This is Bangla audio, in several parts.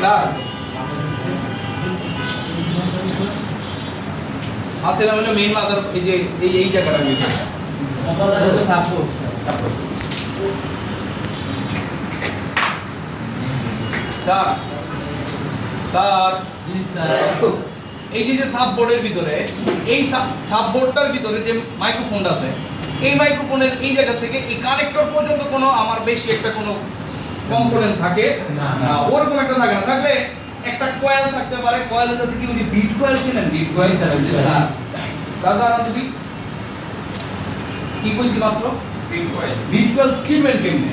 স্যার আসলে হলো মেইন মাদার এই যে এই জায়গাটা ভিতরে সাপোর্ট স্যার স্যার এই যে সাববোর্ডের ভিতরে এই সাববোর্ডটার ভিতরে যে মাইক্রোফোনটা আছে এই মাইক্রোফোনের এই জায়গা থেকে এই কানেক্টর পর্যন্ত কোনো আমার বেশি একটা কোনো কম্পোনেন্ট থাকে না, ওরকম একটা থাকে না। থাকলে একটা কয়েল থাকতে পারে, কয়েল হচ্ছে কি ওই যে বিট কয়েল চিনেন? বিট কয়েল স্যার সাধারণত যদি কি কইছি মাত্র বিট কয়েল চিনবেন কেমনে?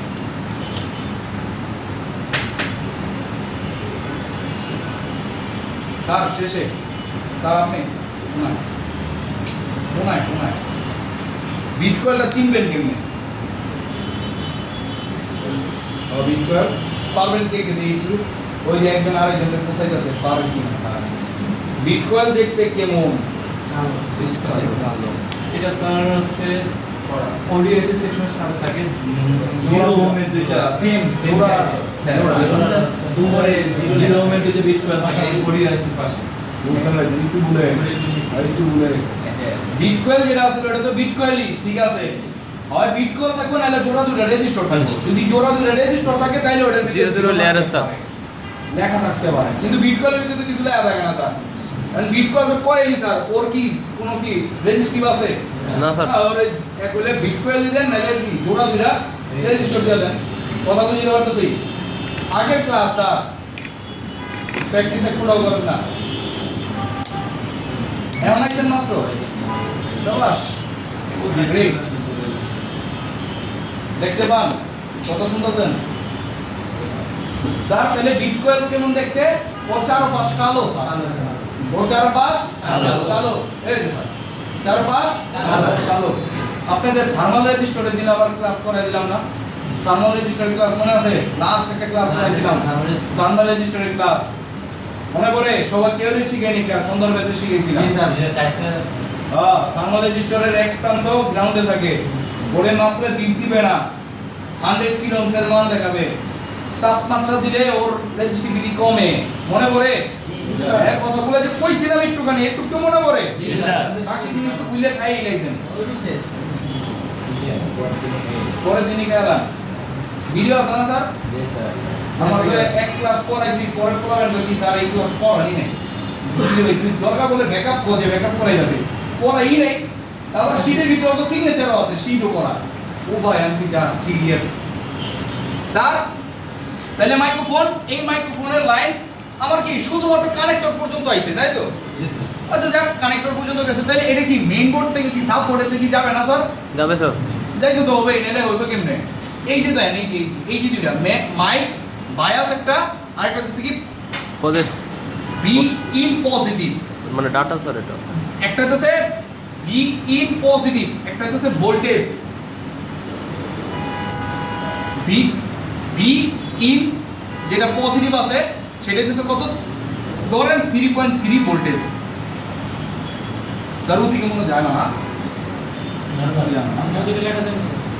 স্যার শেষে স্যার আপনি কোনায় বিট কয়েলটা চিনবেন কেমনে? বিট কয়েল পারবেন কে দিয়ে একটু ওই যে একজন আরেকজনের কোথাইতেছে পারবেন কি না স্যার? বিট কয়েল দেখতে কেমন? এটা স্যার হচ্ছে ওডিএসএ সেকশনের সাথে থাকে 0 ওহমের দুইটা সেম জোড়া দুবারে 0 ওহমের দুইটা বিট কয়েল থাকে এই ওডিএসএর পাশে। বিট কয়েল যেটা আছে ওটা তো বিট কয়েলই, ঠিক আছে। হয় বিট কয়েল থাকবে নাহলে জোড়া দুটো রেজিস্টার থাকবে। যদি জোড়া দুটো রেজিস্টার থাকে তাহলে ওটার ভিতরে 00 লেয়ার আছে লেখা থাকতে পারে, কিন্তু বিট কয়েলের ভিতরে কিছু লেখা থাকে না স্যার। কারণ বিট কয়েল তো কয়েলই স্যার, ওর কি কোনো কি রেজিস্ট্রিভ আছে? না স্যার। ওর একলে বিট কয়েল দেন নাহলে কি জোড়া দুটো রেজিস্টার দিয়ে দেন। কথা বুঝতে পারতেছি? আগের ক্লাস স্যার প্র্যাকটিস একটুও করেন না, এমন একজন মাত্র শাবাশ, গুড গ্রেট। দেখতে পান কত শুনতেছেন স্যার? তাহলে বিট কয়েল কেমন দেখতে? ওর চারপাশ কালো স্যার, ওর চারপাশ কালো, এই যে স্যার চারপাশ কালো। আপনাদের থার্মাল রেজিস্টরের দিন আবার ক্লাস করাই দিলাম না? থার্মাল রেজিস্টরের ক্লাস মনে আছে? লাস্ট একটা ক্লাস করাইছিলাম থার্মাল রেজিস্টরের ক্লাস, মনে পড়ে? সবাই কেউ শিখাইনি, কেন সুন্দর ব্যাচে শিখাইছিলাম। থার্মাল রেজিস্টরের এক প্রান্ত গ্রাউন্ডে থাকে, বোর্ডে মাপলে বিট দিবে না, 100 কিলো ওহমের মান দেখাবে। তাপমাত্রা দিলে ওর রেজিস্টিভিটি কমে, মনে পড়ে? হ্যাঁ, কথাগুলো যে কইছিলাম একটুখানি, একটু তো মনে পড়ে? বাকি জিনিস তো ভুলে খাইয়ে গেছেন। পরে যিনি গেলাম ভিডিও আছে না স্যার? আমার তো এক ক্লাস পড়াইছি, পরে পড়াবেন তো কি স্যার এই ক্লাস পড়াই নাই, বুঝলি ভাই? তুই দরকার বলে ব্যাকআপ করে, ব্যাকআপ করাই যাবে, পড়াই নাই। তারপর শীটের ভিতরে তো সিগনেচারও আছে, শীটও করা। ও ভাই আমি যা সিরিয়াস স্যার। তাহলে মাইক্রোফোন, এই মাইক্রোফোনের লাইন আমার কি শুধুমাত্র কানেক্টর পর্যন্ত আইছে, তাই তো? আচ্ছা যাক, কানেক্টর পর্যন্ত গেছে, তাহলে এটা কি মেইন বোর্ড থেকে কি সাব বোর্ডে থেকে যাবে না স্যার? যাবে স্যার। যাইতে তো হবে, নাহলে হইবে কেমনে? এই যে দেন এই যে দুইটা মাইক বায়াস একটা, আরেকটা হচ্ছে কি পজিটিভ বি ইন পজিটিভ, মানে ডাটা স্যার। এটা একটা হচ্ছে বি ইন পজিটিভ, একটা হচ্ছে ভোল্টেজ বি ইন, যেটা পজিটিভ আছে সেটা হচ্ছে কত ধরেন 3.3 ভোল্টেজ। স্যার ওদিকে মনে যায় না,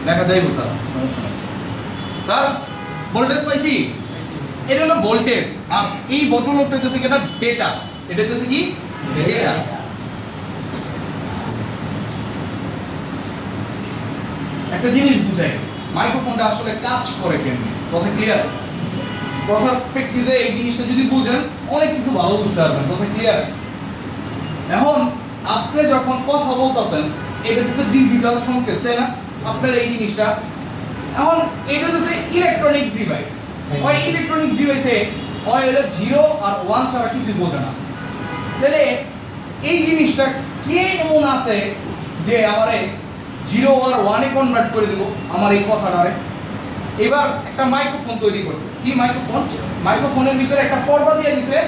লেখা যাইব স্যার, স্যার ভোল্টেজ পাইছি, এটা হলো ভোল্টেজ। আর এই বটল লোকটা হচ্ছে কি, এটা ডেটা, এটা হচ্ছে কি ডেটা। একটা জিনিস বুঝাই, মাইক্রোফোনটা আসলে কাজ করে কেমনে, কথা ক্লিয়ার? কথার প্রেক্ষিতে এই জিনিসটা যদি বুঝেন অনেক কিছু ভালো বুঝতে পারবেন, কথা ক্লিয়ার? এখন আপনি যখন কথা বলতেছেন এটা হচ্ছে ডিজিটাল সংকেত, তাই না? আপনার এই জিনিসটা এখন এটা হচ্ছে ইলেকট্রনিক্স ডিভাইস। ওই ইলেকট্রনিক্স ডিভাইসে ওই হলো 0 আর 1 ছাড়া কিছু বোঝে না। তাহলে এই জিনিসটা কে এমন আছে যে আমারে 0 আর 1 এ কনভার্ট করে দেব আমার এই কথাটারে? এবার একটা মাইক্রোফোন তৈরি করছে। কি মাইক্রোফোন? মাইক্রোফোনের ভিতরে একটা পর্দা দিয়ে দিছে,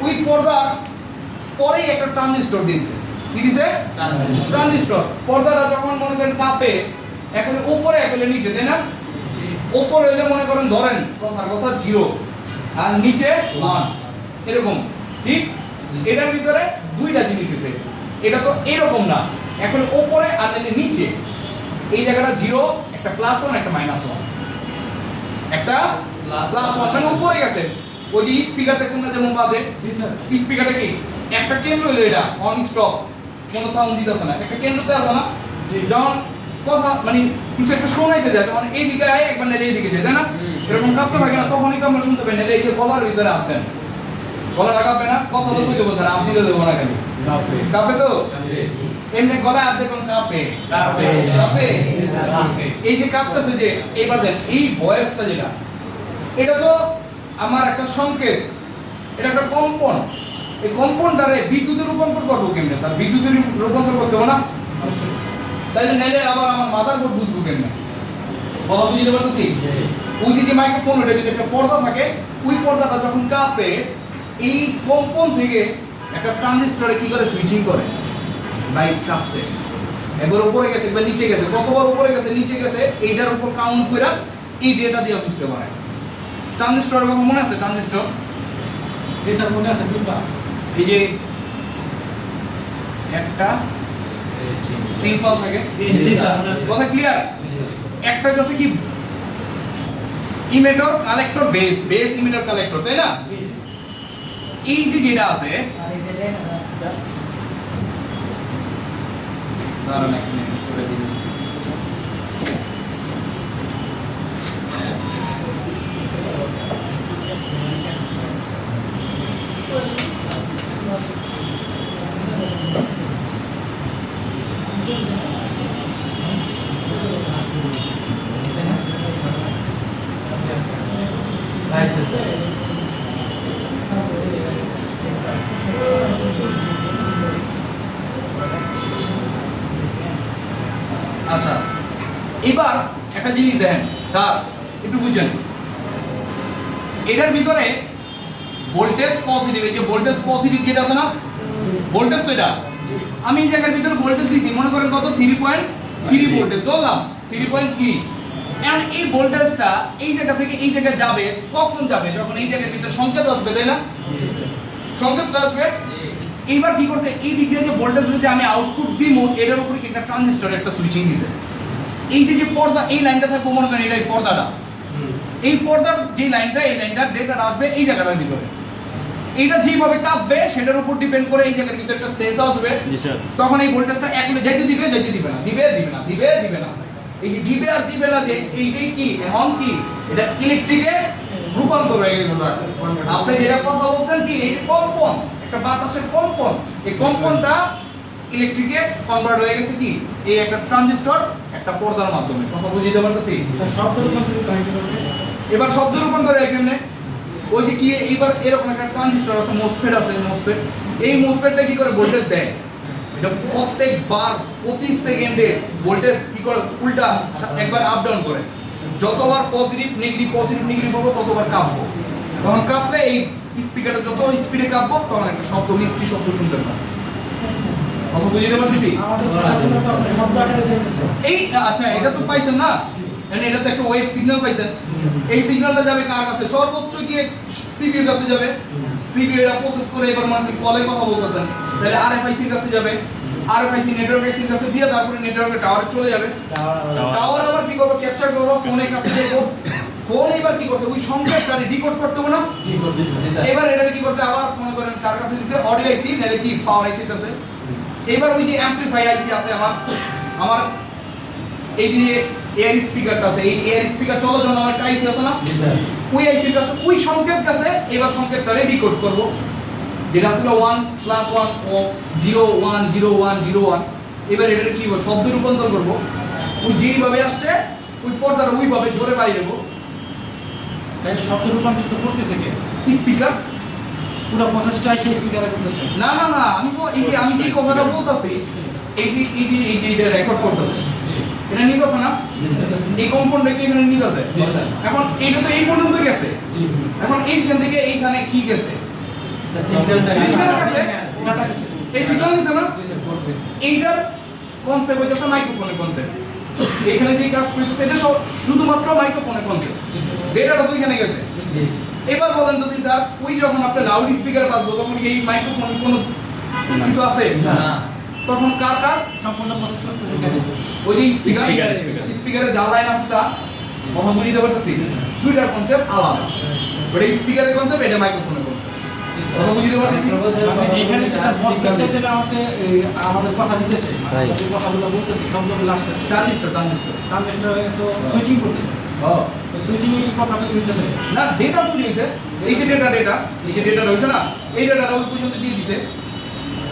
ওই পর্দার পরেই একটা ট্রানজিস্টর দিয়েছে। কি দিছে? ট্রানজিস্টর। পর্দাটা যখন মনে করেন কাঁপে, একলে উপরে একলে নিচে, তাই না? উপরে হইলে মনে করেন ধরেন কথার কথা 0 আর নিচে 1, এরকম, ঠিক? এটার ভিতরে দুইটা জিনিস আছে, এটা তো এরকম না, এখন উপরে আর নিচে এই জায়গাটা 0, একটা +1 একটা -1, একটা +1 মানে উপরে গেছে, ওই যে স্পিকার দেখছেন না যেমন বাজে, জি স্যার। স্পিকারটা কি একটা কেন্দ্র হলো, এটা অন স্টপ, কোনো সাউন্ড দিতেছে না, একটা কেন্দ্রতে আছে না, জি। যখন কথা মানে কিছু একটা শোনাইতে যায় তখন এইদিকে আয় একবার নেলে এইদিকে যায়, তাই না? এরকম কাঁপতে থাকে না, তখনই তো আমরা শুনতে পাই, নেলে এই যে গলার ভিতরে হাত দেন, গলা কাঁপবে না, কথা তো বুঝতে বলছে হাত দিতে দেবো না, খালি কাঁপে তো এমনি গলায় হাত দেখুন কাঁপে কাঁপে কাঁপে। এই যে কাঁপতেছে যে এইবার দেন এই ভয়েসটা যেটা, এটা তো আমার একটা সংকেত, এটা একটা কম্পন, এই কম্পনটারে বিদ্যুতে রূপান্তর করবো কেমনে স্যার? বিদ্যুতে রূপান্তর করতে হবে না, তাই নাইলে আবার আমার মাদারবোর্ড বুঝবো কেমনে? কথা বুঝতে পারতেছি? ওই যে মাইক্রোফোন, ওটা যদি একটা পর্দা থাকে, ওই পর্দাটা যখন কাঁপে এই কম্পন থেকে একটা ট্রানজিস্টরে কি করে সুইচিং করে, লাইট কাঁপছে, একবার উপরে গেছে একবার নিচে গেছে, কতবার উপরে গেছে নিচে গেছে, এইটার উপর কাউন্ট করে এই ডেটা দিয়ে বুঝতে পারে। ট্রানজিস্টরের কথা মনে আছে? ট্রানজিস্টর জি স্যার, মনে আছে তিনবার। এই যে একটা তিন পাল থাকে, জি স্যার, মনে আছে। কথা ক্লিয়ার? একটা হচ্ছে কি emitter collector, base base emitter collector, তাই না? জি। এই যে যেটা আছে, দাঁড়ান এক মিনিট করে দিতেছি। Nice, sir. আচ্ছা, এবার একটা জিনিস দেখেন স্যার, একটু বুঝছেন, এটার ভিতরে ভোল্টেজ পজিটিভ, এই যে ভোল্টেজ পজিটিভ যেটা আছে না, ভোল্টেজ তো এটা, আমি এই জায়গার ভিতরে ভোল্টেজ দিছি, মনে করেন কত, 3.3 ভোল্টেজ ধরলাম, 3.3। এখন এই ভোল্টেজটা এই জায়গা থেকে এই জায়গায় যাবে, কখন যাবে? যখন এই জায়গার ভিতরে সংকেত আসবে, তাই না? সংকেত আসবে। এইবার কি করছে, এই দিক দিয়ে যে ভোল্টেজ যে আমি আউটপুট দিব, এটার উপরে একটা ট্রানজিস্টর একটা সুইচিং দিছে। এই যে পর্দা, এই লাইনটা থাকবে, মনে করেন এটা এই পর্দাটা, এই পর্দার যে লাইনটা, এই লাইনটার ডেটাটা আসবে এই জায়গাটার ভিতরে, এইটা যেভাবে কাঁপবে সেটার উপর ডিপেন্ড করে এই জায়গার ভিতরে একটা সেন্স আসবে। জি স্যার। তখন এই ভোল্টেজটা একলে যাইতে দিবে, যাইতে দিবে না, দিবে দিবে না, দিবে দিবে না, এই যে দিবে আর দিবে না, যে এইটাই কি এখন কি এটা ইলেকট্রিকে রূপান্তর হয়ে গেছে স্যার। আপনি যেটা কথা বলছেন কি, এই কম্পন, একটা বাতাসের কম্পন, এই কম্পনটা ইলেকট্রিকে কনভার্ট হয়ে গেছে কি এই একটা ট্রানজিস্টর একটা পর্দার মাধ্যমে। কথা বুঝিতে পারতেছি? স্যার, শব্দ রূপান্তরিত কাহিনী করবে। এবার শব্দ রূপান্তর হয় কেমনে? ওই যে কি এইবার এরকম একটা ট্রানজিস্টর আছে, মোসফেট আছে, মোসফেট, এই মোসফেটটা কি করে ভোল্টেজ দেয়, এটা প্রত্যেকবার প্রতি সেকেন্ডে ভোল্টেজ কি করে উল্টা একবার আপ ডাউন করে, যতবার পজিটিভ নেগেটিভ হবে ততবার কাঁপবো, তখন কাঁপলে এই স্পিকারটা যত স্পিডে কাঁপবো তখন একটা শব্দ, মিষ্টি শব্দ শুনতে পাবো। কথা বুঝতে পারতেছি? আমাদের কথাগুলো তো আপনি শব্দ আসলে চাইতেছে। এই আচ্ছা, এটা তো পাইছেন না, মানে এটা তো একটা ওয়েভ সিগন্যাল পাইছেন, এই সিগন্যালটা যাবে কার কাছে? সর্বোচ্চ গিয়ে সিপিইউর কাছে যাবে, সিপিইউ এটা প্রসেস করে এবার মানে কলে কথা বলতেছেন, তাহলে আরএফআইসি কাছে যাবে, আরএফআইসি নেটওয়ার্ক আইসির কাছে দিয়ে তারপরে নেটওয়ার্কের টাওয়ারে চলে যাবে, টাওয়ার আবার কি করবে, ক্যাপচার করবে, ফোনের কাছে যাবো, ফোন এবার কি করছে ওই সংকেতটা ডিকোড করতে হবে না, এবার এটা কি করছে আবার মনে করেন কার কাছে দিছে, অডিও আইসি নালে কি পাওয়ার আইসির কাছে, এবার ওই যে অ্যাম্পলিফাই আইসি আছে আমার এই যে এয়ার স্পিকারটা আছে, এই এয়ার স্পিকার চলার জন্য আমার একটা আইসি আছে না, ওই আইসির কাছে ওই সংকেত কাছে এবার সংকেতটারে ডিকোড করব, যেটা ছিল 1 + 1 ও 0 1 0 1 0 1, এবার এটারে কি হবে শব্দ রূপান্তর করব, ওই যেইভাবে আসছে ওই পর্দাটা ওইভাবে জোরে বাইরে দেব, তাহলে শব্দ রূপান্তরিত করতেছে কে? স্পিকার। পুরো প্রসেসটাই সেই স্পিকারে করতেছে। না না না, আমি তো এই যে আমি যে কথাটা বলতাছি এই যে এটা রেকর্ড করতেছে, এটা নিতেছে না, এই কম্পাউন্ডটা কি এখানে নিতেছে, এখন এটা তো এই পর্যন্ত গেছে, এখন এইখান থেকে এইখানে কি গেছে, সিগন্যাল গেছে, এই সিগন্যাল নিছে না, এইটার কনসেপ্ট হইতেছে মাইক্রোফোনের কনসেপ্ট, এখানে যে কাজ করতেছে এটা শুধুমাত্র মাইক্রোফোনের কনসেপ্ট, ডেটাটা তো এখানে গেছে। এবার বলেন যদি স্যার ওই যখন আপনি লাউড স্পিকারে বাজবো তখন কি এই মাইক্রোফোন কোনো কিছু আছে না, তখন কার কাজ সম্পূর্ণ প্রসেস করতেছে কে? ওই যে স্পিকারে যা লাইন আছে তা কথা বুঝতে পারতেছি, দুইটার কনসেপ্ট আলাদা। ওটা স্পিকারের কনসেপ্ট, এটা মাইক্রোফোনের কনসেপ্ট। কথা বুঝতে পারতেছি? মানে এখানে যে স্যার মসফেটটা যেটা আমাদের কথা দিতেছে, ভাই। যে কথাগুলো বলতেছে সবগুলো আসতেছে ট্রানজিস্টর ট্রানজিস্টরে তো সুইচিং করতেছে, সুইচিং এর কি কথা কি হইতেছে? না, ডেটা তো দিয়েছে, এই যে ডেটা এই যে ডেটা রয়েছে না, এই ডেটাটা ওই পর্যন্ত দিয়ে দিছে।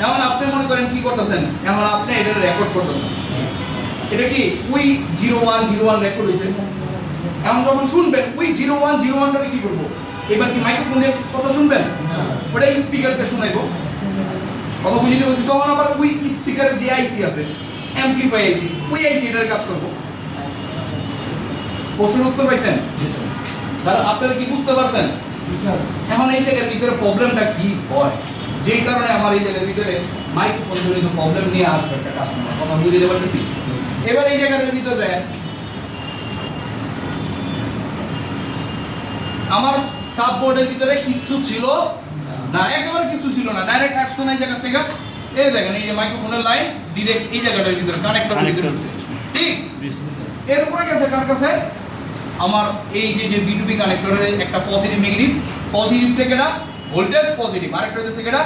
এখন আপনি মনে করেন কি করতেছেন, এখন আপনি এটা রেকর্ড করতেছেন, এটা কি ওই 0101 রেকর্ড হয়েছে। এখন যখন শুনবেন ওই 0101টাকে কি করবো, এবার কি মাইক্রোফোন দিয়ে কথা শুনবেন, ওটা স্পিকারতে শোনাইবো। কথা বুঝতে পারছি? তখন আবার ওই স্পিকারের যে আইসি আছে, অ্যাম্পলিফাই আইসি, ওই আইসি এটার কাজ করবো। প্রশ্নের উত্তর পাইছেন স্যার? আপনারা কি বুঝতে পারছেন? এখন এই জায়গার ভিতরে প্রবলেমটা কি হয়, যেই কারণে আমার এই জায়গার ভিতরে মাইক্রোফোন জনিত প্রবলেম নিয়ে আসবে একটা কাস্টমার। কথা বুঝতে পারতেছি? এবার এই জায়গার ভিতরে দেখেন, আমার সাববোর্ডের ভিতরে কিচ্ছু ছিল না, একেবারে কিছু ছিল না, ডাইরেক্ট অ্যাকশন এই জায়গা থেকে এই দেখেন, এই যে মাইক্রোফোনের লাইন ডাইরেক্ট এই জায়গাটার ভিতরে কানেক্টরের ভিতরে ঢুকছে। ঠিক, এর উপরে গেছে কার কাছে, আমার এই যে বিটুবি কানেক্টরের একটা পজিটিভ নেগেটিভ, পজিটিভ থেকে এটা ভোল্টেজ পজিটিভ, আরেকটা হচ্ছে এটা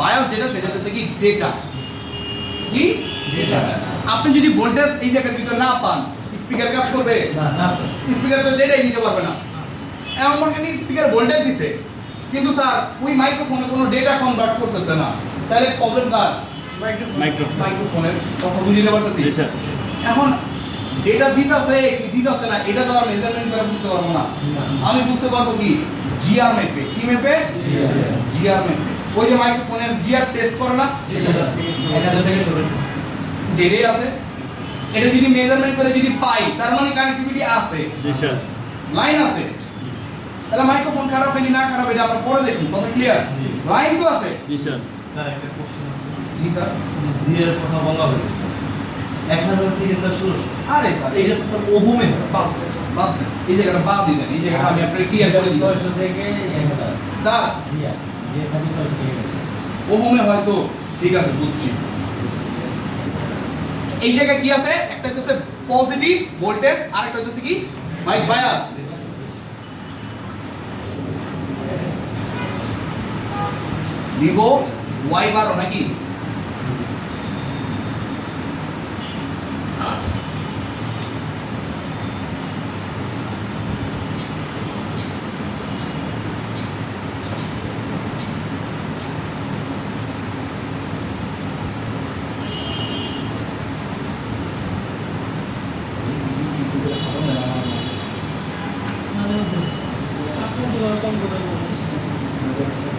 বায়াস, যেটা সেটা হচ্ছে কি ডেটা। কি ডেটা? আপনি যদি ভোল্টেজ এই জায়গার ভিতরে না পান, স্পিকার কাজ করবে না, স্পিকার তো ডেটাই দিতে পারবে না। এমন কি স্পিকার ভোল্টেজ দিছে, কিন্তু স্যার ওই মাইক্রোফোনে কোনো ডেটা কনভার্ট করতেছে না, তাহলে প্রবলেম কার? মাইক্রোফোনের। কথা বুঝতে পারতেছি? এখন ডেটা দিতেছে কি দিতেছে না, এটা তো আমি মেজারমেন্ট করে বুঝতে পারবো না। আমি বুঝতে পারবো কি জিআর মেপে। কি মেপে? জিআর মেপে। ওই যে মাইক্রোফোনের জিআর টেস্ট করে না, 1000 থেকে 1600 যেটাই আছে, এটা যদি মেজারমেন্ট করে যদি পাই, তার মানে কানেক্টিভিটি আছে, লাইন আছে। তাহলে মাইক্রোফোন খারাপ হয়নি না খারাপ, এটা আমরা পরে দেখুন। কথা ক্লিয়ার? লাইন তো আছে। স্যার একটা কোশ্চেন আছে। জি স্যার। জি এর কথা বলা হয়েছে স্যার, 1000 থেকে স্যার 1600। আরে স্যার, এটা তো স্যার ওহমে বাদ দেন, বাদ দেন। এই জায়গাটা বাদ দিলেন, এই জায়গাটা আমি আপনাকে ক্লিয়ার করে দিই 600 থেকে 1000 স্যার। জিয়া যে থাকি 600 থেকে 1000 ওহমে হয়তো ঠিক আছে, বুঝছি। এই জায়গায় কি আছে, একটা হচ্ছে পজিটিভ ভোল্টেজ, আরেকটা হচ্ছে কি মাইক বায়াস। ভিভো Y12 নাকি?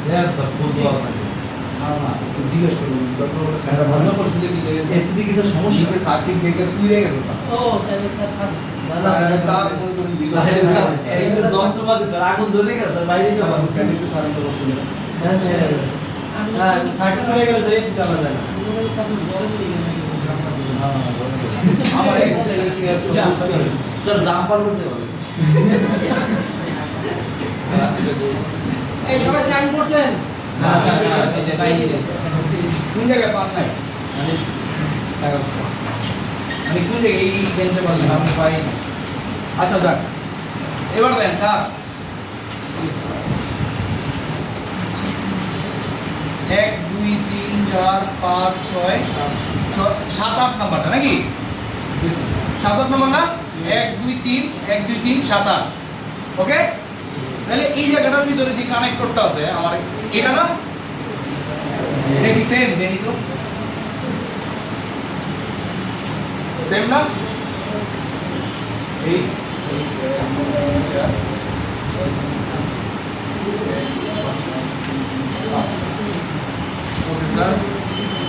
হ্যাঁ স্যার, বলতে পারবো না। জিজ্ঞেস করুন, এটা ভালো করছিল কি এসিডি কি স্যার সমস্যা? নিচে সার্কিট ব্রেকার পুড়ে গেছে স্যার। ও তাহলে স্যার থাক তার মনে করেন আরে ভিতরে স্যার, এই যে যন্ত্রপাতি স্যার, আগুন ধরে গেছে স্যার, বাইরে যেতে পারবো। একটু সারেন্ট বসে দিলেন। হ্যাঁ সার্কিট হয়ে গেলে তো এসি চালাবে না আমার এই জায়গায় কি আছে? স্যার জাম্পার করতে পারবে। এই সবাই সাইন করছেন কোন জায়গায় পান নাই? মানে কোন জায়গায় এই বেঞ্চে পান নাই? আমি পাই না। আচ্ছা যাক, এবার দেন স্যার। 1 2 3 4 5 6 7 8 নাম্বারটা নাকি? 7 8 নাম্বার না? 1 2 3 1 2 3 7 8। ওকে, তাহলে এই জায়গাটার ভিতরে যে কানেক্টরটা আছে আমার, এটা না, এটা কি সেম? দেখি তো, সেম না? এই ওকে স্যার,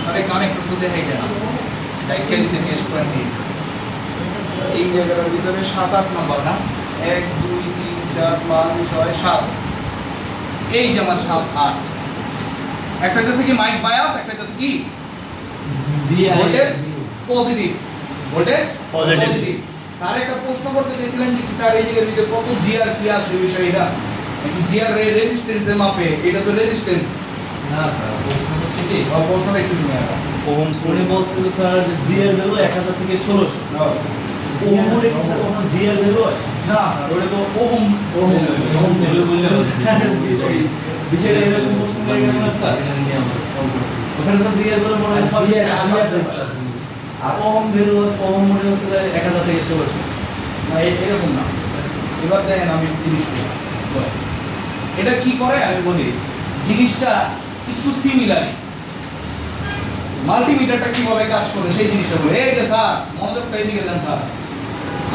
আরে কানেক্টর তো দেখাই যায় না, তাই খেলছে টেস্ট করে নিয়ে। এই জায়গাটার ভিতরে 7 8 নাম্বার না? 1 2 3 4 5 6 7, এই যে আমার 7 8। একটা হচ্ছে কি মাইক বায়াস, একটা হচ্ছে কি voltage positive, voltage positive. Sir একটা প্রশ্ন করতে চাইছিলেন যে কি স্যার এই জায়গার ভিতরে কত জিআর কি আসে বিষয়, এটা নাকি জিআর রেজিস্ট্যান্সের মাপে? এটা তো রেজিস্ট্যান্স না স্যার, প্রশ্ন হচ্ছে কি, প্রশ্নটা একটু শুনে আসো। ওহমস উনি বলছিল স্যার জি এর ভ্যালু 1000 থেকে 1600। ওহমের কি স্যার কোনো জি এর ভ্যালু হয়? না স্যার ওটা তো ওহম ওহম ভ্যালু বললে বিষয়টা এরকম প্রশ্ন হয়ে গেল না স্যার ওখানে তো জিজ্ঞেস করে মনে হয় সব আর ওহম ভ্যালু ওহম মনে হচ্ছে 1000 থেকে 1600 না এরকম না। এবার দেখেন আমি জিনিসটা বলি। এটা কি করে আমি বলি, জিনিসটা একটু সিমিলার। মাল্টিমিটারটা কিভাবে কাজ করে সেই জিনিসটা বলে। এই যে স্যার মনোযোগটা এদিকে দেন স্যার,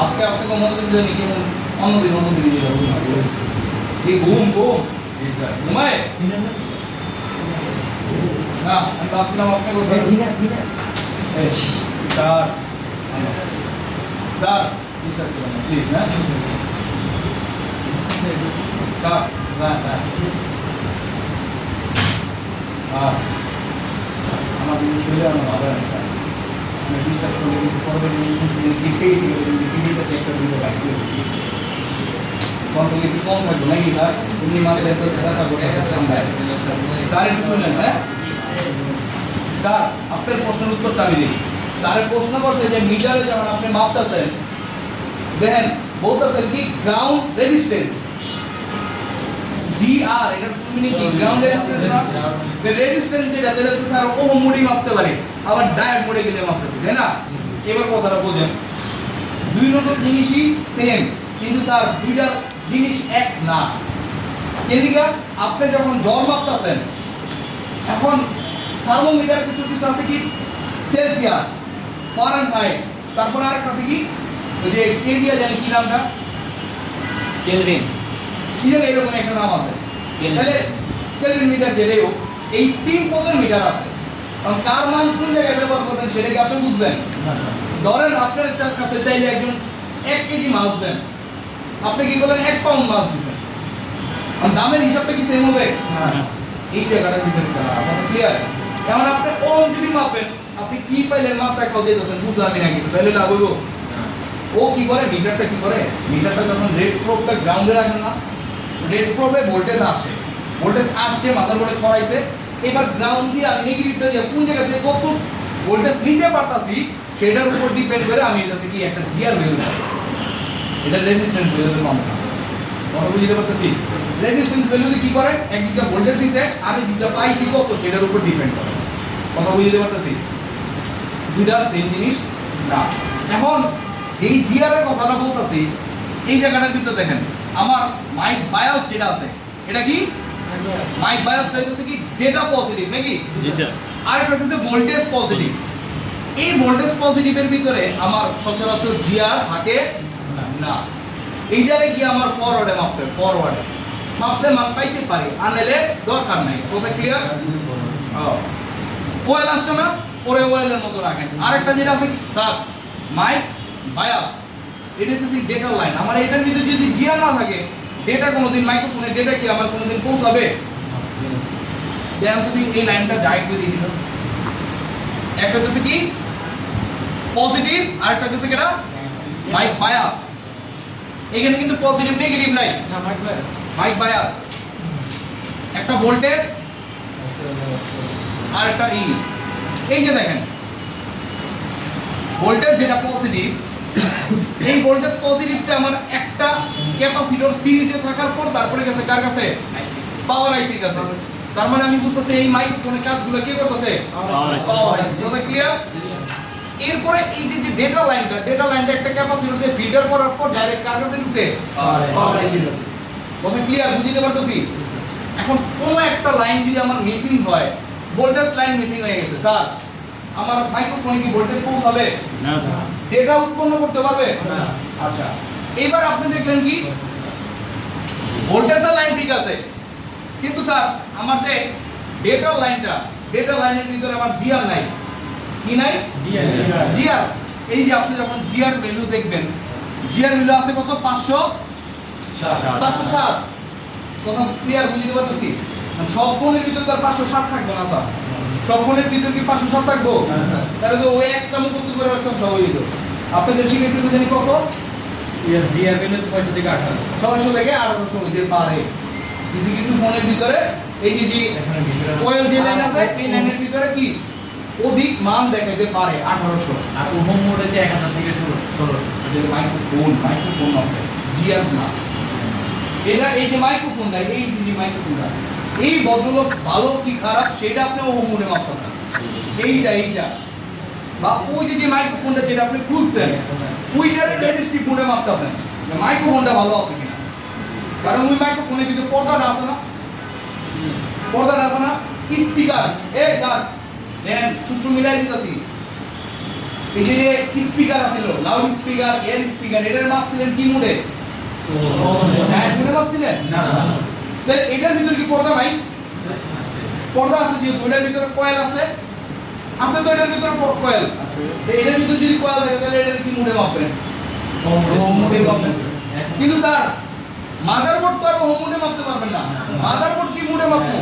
আজকে আপনাকে মনোযোগ দেন কি অন্যদিন দিয়ে যাবো কি ঘুম ঘুমায় না। আমি ভাবছিলাম আপনাকে স্যার স্যার ডিস্টার্ব করবেন না প্লিজ। হ্যাঁ স্যার আমার জিনিস হলে আমার ভালো হয় না। আমি ডিস্টার্ব করলে কিন্তু পরে শিখেই টিভিটা চেক করে দিতে পারছি কন্ট্রোল একটু কম থাকবে নাকি স্যার? তুমি মাঝে দেখতে দেখা গোটা স্যার একটু শুনলেন। হ্যাঁ স্যার আপনার প্রশ্নের উত্তরটা আমি দিই। স্যারের প্রশ্ন করছে যে মিটারে যেমন আপনি মাপতেছেন, দেখেন বলতেছেন কি গ্রাউন্ড রেজিস্ট্যান্স জিআর, এটার মিনিং কি? গ্রাউন্ড রেজিস্ট্যান্স না, যে রেজিস্ট্যান্স যেটা দিলে তো স্যার ও মোডে মাপতে পারে, আবার ডায়োড মোডে গেলে মাপতেছে, তাই না? এবার কথাটা বোঝেন, দুই রকম জিনিসই সেম, কিন্তু স্যার দুইটার জিনিস এক না। এদিকে আপনি যখন জল মাপতেছেন, এখন থার্মোমিটার কিছু কিছু আছে কি সেলসিয়াস, ফারেনহাইট, তারপর আরেকটা আছে কি ওই যে কেজিয়া, জানি কি নামটা, কেলভিন কি জানি এরকম একটা নাম আছে। তাহলে কেলভিন মিটার যেটাই হোক, এই 3 পদের মিটার আছে। কারণ কার মান কোন জায়গায় ব্যবহার করবেন সেটা কি আপনি বুঝবেন? ধরেন আপনার কাছে চাইলে একজন 1 কেজি মাছ দেন, আপনি কি করলেন 1 পাউন্ড মাছ দিচ্ছেন, আর দামের হিসাবটা কি সেম হবে? এই জায়গাটার ভিতরে আপনার ক্লিয়ার? এখন আপনি ওম যদি মাপেন, আপনি কি পাইলেন মাত্রা খাও দিতেছেন, বুঝলামই না কিছু, তাহলে লাভ হইব? ও কি করে, মিটারটা কি করে, মিটারটা যখন রেড প্রোবটা গ্রাউন্ডে রাখেন না, রেড প্রোবে ভোল্টেজ আসে, ভোল্টেজ আসছে মাদারবোর্ডে ছড়াইছে, এবার গ্রাউন্ড দিয়ে আমি নেগেটিভটা দিয়ে কোন জায়গা থেকে কত ভোল্টেজ নিতে পারতাছি সেটার উপর ডিপেন্ড করে আমি এটাতে কি একটা জিআর ভ্যালু পাবো। এটা রেজিস্ট্যান্স ভ্যালুতে কম না, কথা বুঝতে পারতেছি? রেজিস্ট্যান্স ভ্যালুতে কি করে, একদিকে ভোল্টেজ দিছে আর একদিকে পাইছি কত সেটার উপর ডিপেন্ড করে, কথা বুঝতে পারতেছি? দুইটা সেম জিনিস না। এখন যেই জিআর এর কথাটা বলতাছি, এই জায়গাটার ভিতরে দেখেন আমার মাইক বায়াস যেটা আছে, এটা কি মাইক বায়াস হচ্ছে কি ডেটা পজিটিভ নাকি? জি স্যার। আর এটা হচ্ছে ভোল্টেজ পজিটিভ। এই ভোল্টেজ পজিটিভের ভিতরে আমার সচরাচর জিআর থাকে না। এইটারে কি আমার ফরওয়ার্ডে মাপতে, ফরওয়ার্ডে মাপতে মাপ পাইতে পারি, আনলে দরকার নাই। কথা ক্লিয়ার? ওয়েল আসছে না, পরে ওয়েলের মতো রাখেন। আরেকটা যেটা আছে কি স্যার, মাইক বায়াস, এটা হচ্ছে ডেটা লাইন। আমার এটার ভিতরে যদি জিআর না থাকে, ডেটা কোনোদিন মাইক্রোফোনের ডেটা কি আমার কোনোদিন পৌঁছাবে? দেখেন যদি এই লাইনটা যায় করে দিয়ে দিল, একটা হচ্ছে কি পজিটিভ, আর একটা হচ্ছে কিটা মাইক বায়াস। এখানে কিন্তু পজিটিভ নেগেটিভ নাই, না মাইক বায়াস, মাইক বায়াস, একটা ভোল্টেজ আর একটা এই যে দেখেন ভোল্টেজ যেটা পজিটিভ, এই ভোল্টেজ পজিটিভটা আমার একটা ক্যাপাসিটর সিরিজে থাকার পর তারপরে গেছে কার কাছে? পাওয়ার আইসির কাছে। তার মানে আমি বুঝতেছি এই মাইক্রোফোনের কাজগুলো কি করতেছে? পাওয়ার আইসি। কথা ক্লিয়ার? এরপরে এই যে ডেটা লাইনটা একটা ক্যাপাসিটর দিয়ে ফিল্টার করার পর ডাইরেক্ট কার কাছে ঢুকছে? পাওয়ার আইসির কাছে। কথা ক্লিয়ার? বুঝতে পারতেছি? এখন কোন একটা লাইন যদি আমার মিসিং হয়, ভোল্টেজ লাইন মিসিং হয়ে গেছে স্যার, আমার মাইক্রোফোনে কি ভোল্টেজ পৌঁছাবে? না স্যার। ডেটা উৎপন্ন করতে পারবে না। আচ্ছা, এবার আপনি দেখবেন কি ভোল্টেজের লাইন ঠিক আছে, কিন্তু স্যার আমার যে ডেটা লাইনের ভিতরে আমার জিআর নাই। কি নাই? জিআর। এই যে আপনি যখন জিআর ভ্যালু দেখবেন, জিআর ভ্যালু আছে কত? 507। কথা ক্লিয়ার? বুঝতে পারতেছি? সব ফোনের ভিতরে তার 507 থাকবে না স্যার। সব ফোনের ভিতরে কি 507 থাকবো? তাহলে তো ওই একটা মুখস্থ করে রাখতাম সব হয়ে যেত। আপনাদের শিখেছি তো জানি কত? জিআর ভ্যালু 600 থেকে 1800। 600 থেকে 1800 হইতে পারে। কিছু কিছু ফোনের ভিতরে এই যে ওয়েল যে লাইন আছে, এই লাইনের ভিতরে কি অধিক মান দেখাইতে পারে 1800। আর ওহম মোড হচ্ছে 1000 থেকে 1600। এটা মাইক্রোফোন হবে। জিআর না। এটা এই যে মাইক্রোফোনটা, এই যে মাইক্রোফোনটা, এই ভদ্রলোক ভালো কি খারাপ সেটা আপনি ওহম মোডে মাপতেছেন। এইটা বা ওই যে মাইক্রোফোনটা যেটা আপনি খুলছেন ওইটার রেজিস্ট্রি মোডে মাপতেছেন যে মাইক্রোফোনটা ভালো আছে কিনা। কারণ ওই মাইক্রোফোনের ভিতরে পর্দাটা আছে না, পর্দাটা আছে না, স্পিকার স্যার দেন সূত্র মিলাই দিতেছি। এই যে স্পিকার আছিল, লাউড স্পিকার, এয়ার স্পিকার, এটার মাপছিলেন কি মোডে? হ্যাঁ মোডে মাপছিলেন না। তাহলে এটার ভিতরে কি পর্দা নাই? পর্দা আছে, যেহেতু এটার ভিতরে কয়েল আছে তো এটার ভিতরে কয়েল আছে। এটার ভিতরে যদি কয়েল থাকে তাহলে এটার কি মোডে মাপবেন? মোডে মাপবেন। কিন্তু স্যার মাদারবোর্ড তো আর হোম মোডে মাপতে পারবেন না। মাদারবোর্ড কি মোডে মাপবো?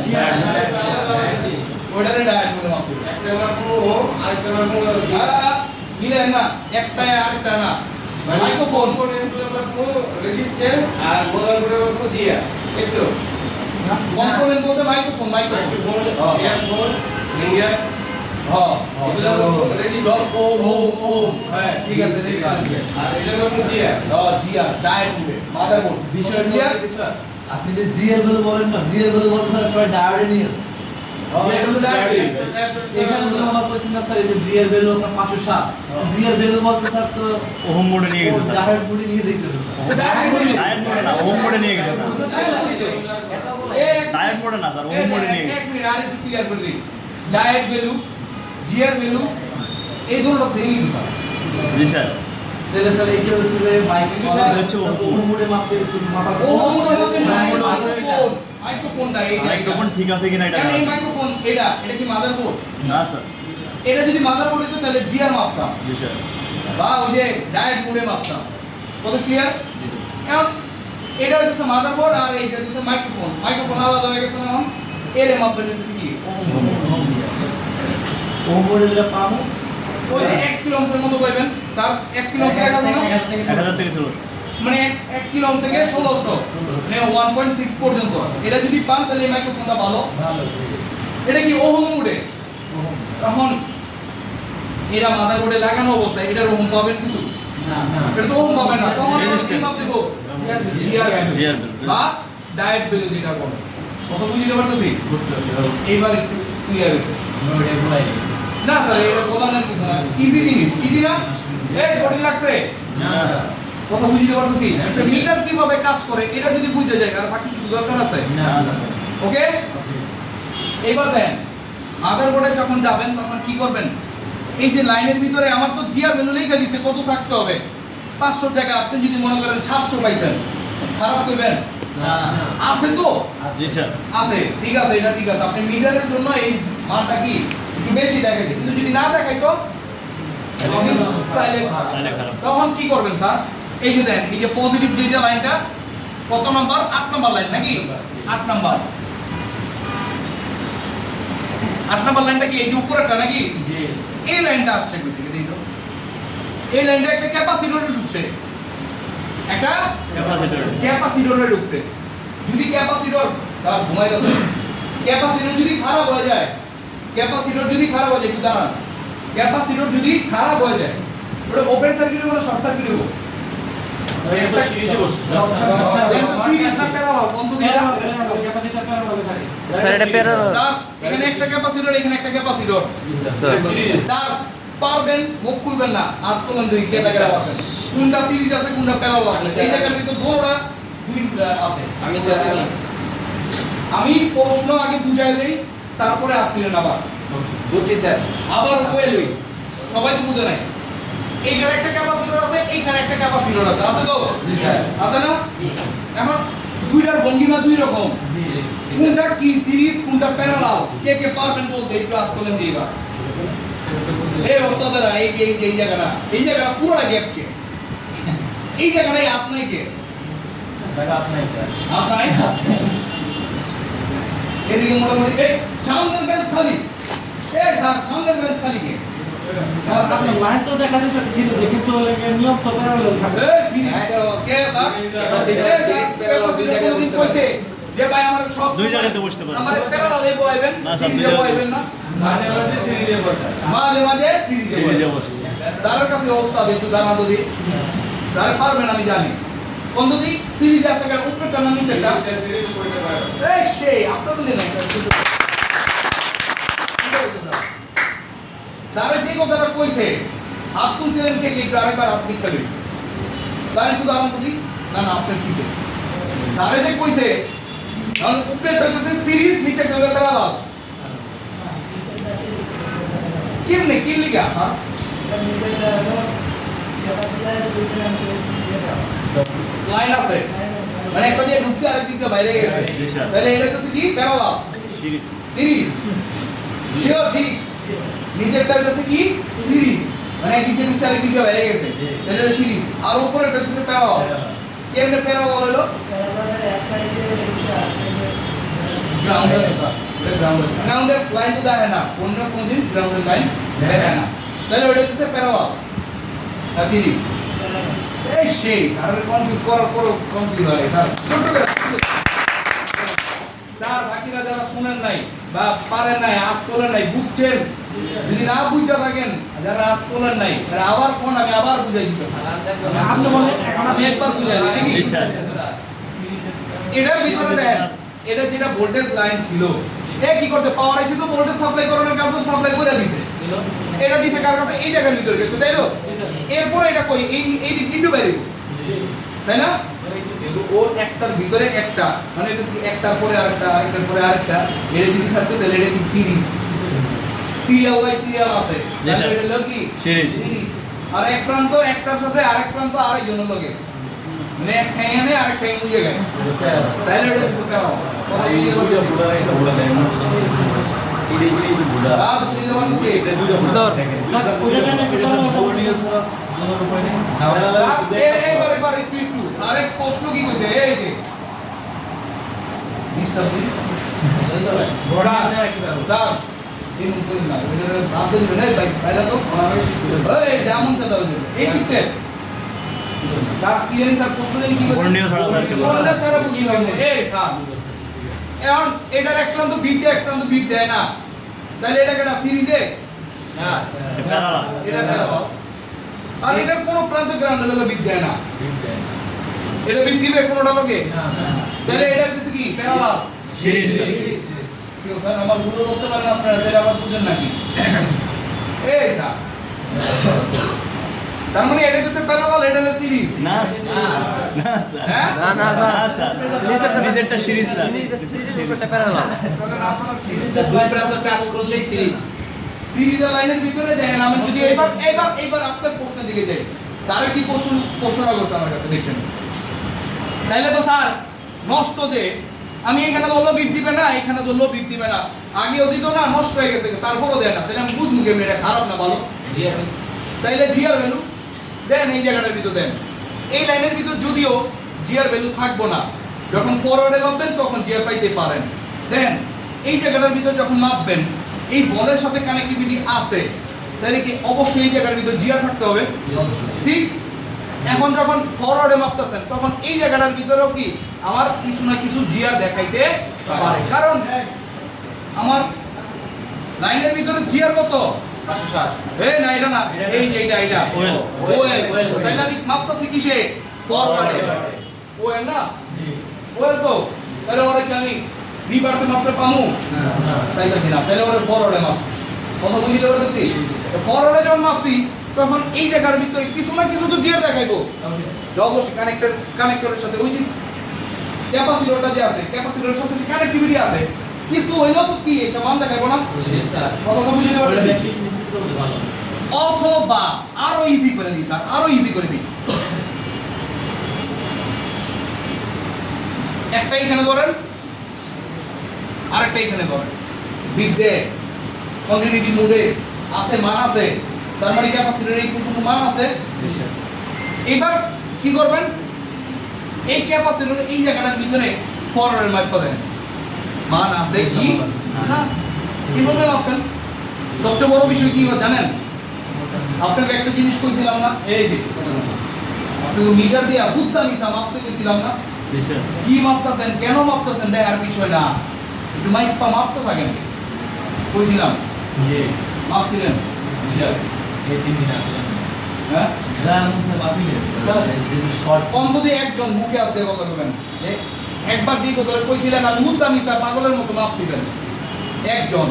ওটারে ডায়াল মোডে মাপবো। একটা মাপবো আরেকটা মাপবো, মিলেন না, একটাই আরেকটা না। মাইক্রোফোন কম্পোনেন্টগুলো মাপবো রেজিস্ট্যান্স আর মাদারবোর্ডে মাপবো দিয়া। এই তো কম্পোনেন্ট বলতে মাইক্রোফোন ইয়ারফোন রিঙ্গার হ্যাঁ ঠিক আছে আর এটা মাপবো দিয়া জিআর ডায়াল মোডে মাদারবোর্ড বিষয়টা হচ্ছে স্যার, আপনি যে জিএল গুলো বলেন না, জিএল গুলো বলতে স্যার সবাই ডায়োডে নিয়ে এখানে তো আমার কোশ্চেন না স্যার, এই যে জিএল ভ্যালু আপনার 507 জিএল ভ্যালু বলতে স্যার তো ওহম মোডে নিয়ে গেছে স্যার। ডায়োড মোডে নিয়ে দেখতেছে স্যার। ডায়োড মোডে না, ওহম মোডে নিয়ে গেছে স্যার। ডায়োড মোডে না স্যার, ওহম মোডে নিয়ে গেছে। এক মিনিট আরেকটু ক্লিয়ার করে দিই। ডায়োড ভ্যালু, জিআর ভ্যালু এই দুটোটা সেমই তো স্যার। জি স্যার। তাহলে স্যার এইটা হচ্ছে যে ওহম মোডে মাপতে মাপা ওহম মোডে মাপবেন না, ওহম মোডে মাইক্রোফোন, মাইক্রোফোনটা এইটা। মাইক্রোফোন ঠিক আছে কিনা এটা? কেন এই মাইক্রোফোন এটা কি মাদারবোর্ড? না স্যার। এটা যদি মাদারবোর্ড হতো তাহলে জিআর মাপতাম জি স্যার। বা ওই যে ডায়োড মোডে মাপতাম। কত ক্লিয়ার? এখন এটা হচ্ছে মাদারবোর্ড আর এইটা হচ্ছে মাইক্রোফোন। মাইক্রোফোন আলাদা হয়ে গেছে না, এখন এর মাপবেন হচ্ছে কি ওহম মোড। ওহম মোডে যেটা পাবো ওই যে 1 কিলো ওহমের মতো পাইবেন স্যার। 1 কিলো ওহম দেখা যায় না, 1000 থেকে শুরু। মানে 1 কিলো ওহম থেকে 1600 মানে 1.6 পর্যন্ত। এটা যদি পান তাহলে এই মাইক্রোফোনটা ভালো। এটা কি ওহম মোডে? তখন এটা মাদারবোর্ডে লাগানো অবস্থায় এটার ওহম পাবেন কিছু না এটা তো ওহম পাবেন না। তখন আমরা কি মাপ দেব? জিআর জিআর বা ডায়েট ভ্যালু যেটা বলে। কত বুঝতে পারতেছি? বুঝতে পারছি। এইবার একটু ক্লিয়ার হয়েছে না স্যার? এটা বলার কিছু না, ইজি জিনিস। ইজি না? এই কঠিন লাগছে? না স্যার। কথা বুঝতে পারতেছি? মিটার কিভাবে কাজ করে এটা যদি বুঝতে যায় আর বাকি কিছু দরকার আছে? না ওকে, এইবার দেন মাদারবোর্ডে যখন যাবেন তখন কি করবেন? এই যে লাইনের ভিতরে আমার তো জিআর ভ্যালু লেখা দিছে, কত থাকতে হবে? 500 টাকা। আপনি যদি মনে করেন 700 পাইছেন, খারাপ কইবেন? না আছে তো? জি স্যার। আছে, ঠিক আছে, এটা ঠিক আছে। আপনি মিটারের জন্য এই মানটা কি একটু বেশি দেখাইছে, কিন্তু যদি না দেখাইতো তাহলে তাহলে খারাপ। তখন কি করবেন স্যার? এই যে দেন, এই যে পজিটিভ যেটা লাইনটা কত নাম্বার? 8 নাম্বার লাইন নাকি? 8 নাম্বার। 8 নাম্বার লাইনটা কি এই যে উপরেরটা নাকি? জি এই লাইনটা আসছে কই থেকে দেখো? এই লাইনটা একটা ক্যাপাসিটরে ঢুকছে, একটা ক্যাপাসিটরে ঢুকছে। যদি ক্যাপাসিটর স্যার ঘুমাই গেছে, ক্যাপাসিটর যদি খারাপ হয়ে যায়, ক্যাপাসিটর যদি খারাপ হয়ে যায়, একটু দাঁড়ান। ক্যাপাসিটর যদি খারাপ হয়ে যায় ওটা ওপেন সার্কিট হবে না শর্ট সার্কিট হবে? এটা সিরিজে বসছে সিরিজ না প্যারালাল বন্ধ দিয়ে ক্যাপাসিটর প্যারালাল থাকে স্যার এটা প্যারালাল স্যার এখানে একটা ক্যাপাসিটর, এখানে একটা ক্যাপাসিটর। স্যার পারবেন, মুখ খুলবেন না, হাত তোলেন দুই কে টাকা পাবেন। কোনটা সিরিজ আছে কোনটা প্যারালাল আছে? এই জায়গার ভিতর দুটোটা দুইটা আছে। আমি স্যার আমি প্রশ্ন আগে বুঝাই দেই, তারপরে হাত তুলেন আবার। বুঝছি স্যার। আবার কয়ে লই, সবাই তো বুঝে নাই। এইখানে একটা ক্যাপাসিটর আছে, এইখানে একটা ক্যাপাসিটর আছে, আছে তো? জি স্যার। আছে না? এখন দুইটার ভঙ্গিমা দুই রকম। কোনটা কি সিরিজ কোনটা প্যারালাল কে কে পারবেন বলতে একটু হাত তোলেন দিবা। এই ওস্তাদেরা এই জায়গাটা পুরোটা গ্যাপ কে? এই জায়গাটাই হাত নাই কে? টাকা আপনাই স্যার। হাত নাই? এদিকে মোটামুটি এই সামনের বেঞ্চ খালি। এই স্যার সামনের বেঞ্চ খালি কে? স্যার আপনার লাইন তো দেখা যাচ্ছে সিরিজে, কিন্তু নিয়ম তো প্যারালাল থাকে। এই সিরিজ কে স্যার? ক্যাপাসিটর, সিরিজ, প্যারালাল দুই জায়গায় বসতে পারে। যে ভাই আমার সব দুই জায়গাতে বসতে পারে। আমার প্যারালালে বসাইবেন, না স্যার, দুই সিরিজে জায়গায় বসাইবেন না? মাঝে মাঝে সিরিজে বসে মাঝে মাঝে সিরিজে সিরিজে বসাইবেন। বসে। যার কাছে ওস্তাদ একটু জানা যদি স্যার পারবেন আমি জানি, কোন যদি সিরিজ আছে কেন উপরেরটা না নিচেরটা এই সেই আপনাদের নেই না স্যার যে কথাটা কইছে হাত তুলছিলেন কে একটু আরেকবার হাত দিক খালি স্যার একটু দাঁড়ান তো দিক না না আপনার কিসে স্যার যে কইছে কারণ উপরেরটা হচ্ছে সিরিজ নিচেরটা হলো প্যারালাল কেমনে কি লিখা স্যার লাইন আছে মানে একটা যে ঢুকছে আর দিকটা বাইরে গেছে জি স্যার। তাহলে এটা হচ্ছে কি প্যারালাল সিরিজ সিরিজ শিওর ঠিক নিচেরটা হচ্ছে কি সিরিজ মানে একদিক দিয়ে ঢুকছে আর একদিক দিয়ে বাইরে গেছে তাহলে এটা সিরিজ আর উপরেরটা হচ্ছে প্যারালাল কেমনে প্যারালাল হলো গ্রাউন্ড আছে স্যার এটা গ্রাউন্ড আছে গ্রাউন্ডের লাইন তো দেখে না কোনদিন গ্রাউন্ডের লাইন দেখে না তাহলে ওটা হচ্ছে প্যারালাল না সিরিজ এই সেই আর কনফিউজ করার পর কনফিউজ হয় স্যার ছোট করে স্যার বাকিরা যারা শুনেন নাই বা পারেন নাই হাত তোলেন নাই বুঝছেন যদি না বুঝা থাকেন যারা হাত তোলেন নাই তারা আবার কোন আমি আবার বুঝাই দিতেছি আপনি বলেন এখন আমি একবার বুঝাই দিই নাকি জি স্যার। এটার ভিতরে দেখেন এটা যেটা ভোল্টেজ লাইন ছিল এ কি করতে পাওয়ার আইছে তো ভোল্টেজ সাপ্লাই করানোর কাজ সাপ্লাই করে দিছে এটা দিছে কার কাছে এই জায়গার ভিতরে গেছে তাই তো এরপর এটা কই এই দিক দিতে পারি তাই না যেহেতু ওর একটার ভিতরে একটা মানে এটা কি একটার পরে আরেকটা আরেকটার পরে আরেকটা এটা যদি থাকতো তাহলে এটা কি সিরিজ সিরিয়াল বাই সিরিয়াল আছে জি স্যার। তাহলে এটা হলো কি Series। সিরিজ আর এক প্রান্ত একটার সাথে আরেক প্রান্ত আরেকজনের লগে মানে এক ঠ্যাঙে নেই আরেক ঠ্যাঙে মুজে গেছে তাহলে এটা কি করতে হবে কথা বুঝিয়ে বলতে আর বুঝিয়ে দেওয়ার কিছু স্যার স্যার ওইটা না কি এবার একটু স্যার এক প্রশ্ন কি কইছে এই যে মিস্টার জি স্যার তিন তিন না এটা নাম তো দিবেন ভাই বাইরে তো আমাকে শিখতে এই যেমন চাদা হইবে এই শিখতে স্যার কি জানি স্যার প্রশ্ন জানি কি বর্ণীয় ছাড়া স্যার কি বলবো? বর্ণীয় ছাড়া বুঝলাম না এই স্যার এখন এটার এক প্রান্ত বিট দেয় এক প্রান্ত বিট দেয় না তাহলে এটা কেটা সিরিজে না প্যারালাল। এটা প্যারালাল আর এটার কোনো প্রান্ত গ্রাউন্ডের লগে বিট দেয় না এটা বিট দিবে কোনোটা লগে তাহলে এটা কিছু কি প্যারালাল সিরিজ। কেউ স্যার আমার ভুল করতে পারেন আপনারা তাহলে আবার বুঝেন নাকি এই স্যার তার মানে এটা হচ্ছে প্যারালাল এটা হলো সিরিজ না না স্যার। হ্যাঁ না না না না স্যার। নিচেরটা সিরিজ স্যার। দুই প্রান্ত টাচ করলেই সিরিজ সিরিজের লাইনের ভিতরে দেখেন আমি যদি এইবার আপনার প্রশ্নের দিকে যাই স্যার কি প্রশ্নটা করতে আমার কাছে দেখেন তাইলে তো স্যার নষ্ট যে আমি এখানে ধরলো বিট দিবে না এখানে ধরলো বিট দিবে না আগেও দিত না নষ্ট হয়ে গেছে তারপরও দেয় না তাহলে আমি বুঝবো কেমন এটা খারাপ না ভালো জি আর তাইলে জিআর ভ্যালু দেন এই জায়গাটার ভিতর দেন এই লাইনের ভিতর যদিও জিআর ভ্যালু থাকবো না যখন ফরওয়ার্ডে মাপবেন তখন জিআর পাইতে পারেন দেন এই জায়গাটার ভিতর যখন মাপবেন এই বলের সাথে কানেক্টিভিটি আছে তাহলে কি অবশ্যই এই জায়গার ভিতর জিআর থাকতে হবে ঠিক এখন যখন ফরওয়ার্ডে মাপতেছেন তখন এই জায়গাটার ভিতরেও কি আমার কিছু না কিছু জিআর দেখাইতে পারে কারণ আমার লাইনের ভিতরে জিআর কত 560 এই না এটা না এই যে এটা ওয়েল। ওয়েল তাইলে আমি মাপতাছি কিসে ফরওয়ার্ডে ওয়েল না ওয়েল তো তাহলে ওরে কি আমি রিভার্সে মাপতে পামু তাইলে না তাহলে ওরে ফরওয়ার্ডে মাপছি কথা বুঝতে পারতেছি ফরওয়ার্ডে যখন মাপছি তখন এই জায়গার ভিতরে কিছু না কিছু তো জিআর দেখাইবো অবশ্যই কানেক্টরের সাথে ওই যে ক্যাপাসিটরটা যে আছে ক্যাপাসিটরের সাথে যে কানেক্টিভিটি আছে কিছু হইলো তো কি একটা মান দেখাইবো না জি স্যার কথাটা বুঝতে পারতেছি অথবা আরো ইজি করে দিই স্যার আরো ইজি করে দিই একটা এখানে ধরেন আরেকটা এখানে ধরেন বিদ্যে কন্টিনিউটি মোডে আছে মান আছে তার মানে ক্যাপাসিটরের এই পর্যন্ত মান আছে এবার কি করবেন এই ক্যাপাসিটরের এই জায়গাটার ভিতরে ফরওয়ার্ডের মাপ করেন মান আছে কি না কিভাবে মাপবেন সবচেয়ে বড় বিষয় কি হয় জানেন আপনাকে একটা জিনিস কইছিলাম না এই যে আপনাকে মিটার দিয়ে বুদ্ধা মিশা মাপতে কইছিলাম না জি স্যার। কি মাপতাছেন কেন মাপতাছেন দেখার বিষয় না একটু মাইপা মাপতে থাকেন কইছিলাম জি মাপছিলেন স্যার এই 3 দিন আসলে হ্যাঁ যার মধ্যে বাপি স্যার। যে শর্ট অন্তত একজন মুখে হাত দিয়ে কথা বলবেন যে একবার দিয়ে কথা কইছিলেন আমি উদ্দামি তার পাগলের মতো মাপছিলেন একজন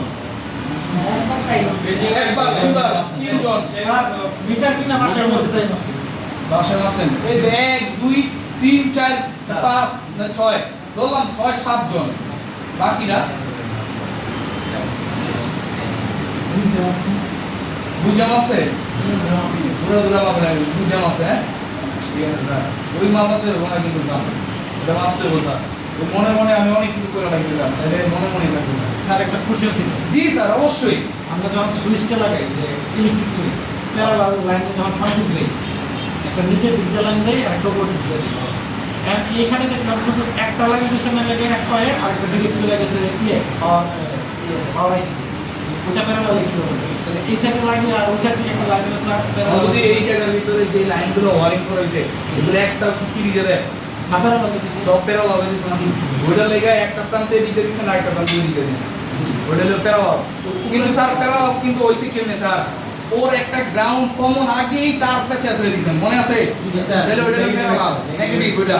একবার দুইবার তিনজন এবার মিটার কিনা মাসের মধ্যে তাই না বাসায় মাপছেন এই যে 1 2 3 4 5 না 6 ধরলাম 6 7 জন বাকিরা বুঝা মাপছে পুরো দূরা মাপে বুঝা মাপছে হ্যাঁ ঠিক আছে স্যার ওই মাপাতে হবে না কিন্তু না এটা মাপতে হবে স্যার ওই মনে মনে আমি অনেক কিছু করে রাখছিলাম তাহলে মনে মনে রাখবো না স্যার একটা প্রশ্ন ছিল জি স্যার অবশ্যই আমরা যখন সুইচটা লাগাই যে ইলেকট্রিক সুইচ প্যারালাল লাইনে যখন সংযোগ দেই একটা নিচের দিক দিয়ে লাইন দেই আর একটা উপর দিক দিয়ে দিই এন্ড এইখানে দেখলাম শুধু একটা লাইন দিচ্ছে না লেগে এক পায়ে আর একটা ডিরেক্ট চলে গেছে পাওয়ার আইসিটি ওটা প্যারালাল কি হবে তাহলে এই সাইডের লাইনে আর ওই সাইড থেকে একটা লাইন যদি এই জায়গার ভিতরে যে লাইনগুলো ওয়ারিং করা হয়েছে এগুলো একটা সিরিজে দেয় না প্যারালাল দিচ্ছে সব প্যারালাল দিচ্ছে ওইটা লেগে একটা প্রান্তে দিতে দিচ্ছেন আর একটা প্রান্তে দিতে দিচ্ছেন ওইটা হলো প্যারালাল কিন্তু স্যার প্যারালাল কিন্তু ওইসে কেমনে স্যার ওর একটা গ্রাউন্ড কমন আগেই তার পেঁচা ধরে দিয়েছেন মনে আছে তাহলে ওইটা হলো প্যারালাল নেগেটিভ ওইটা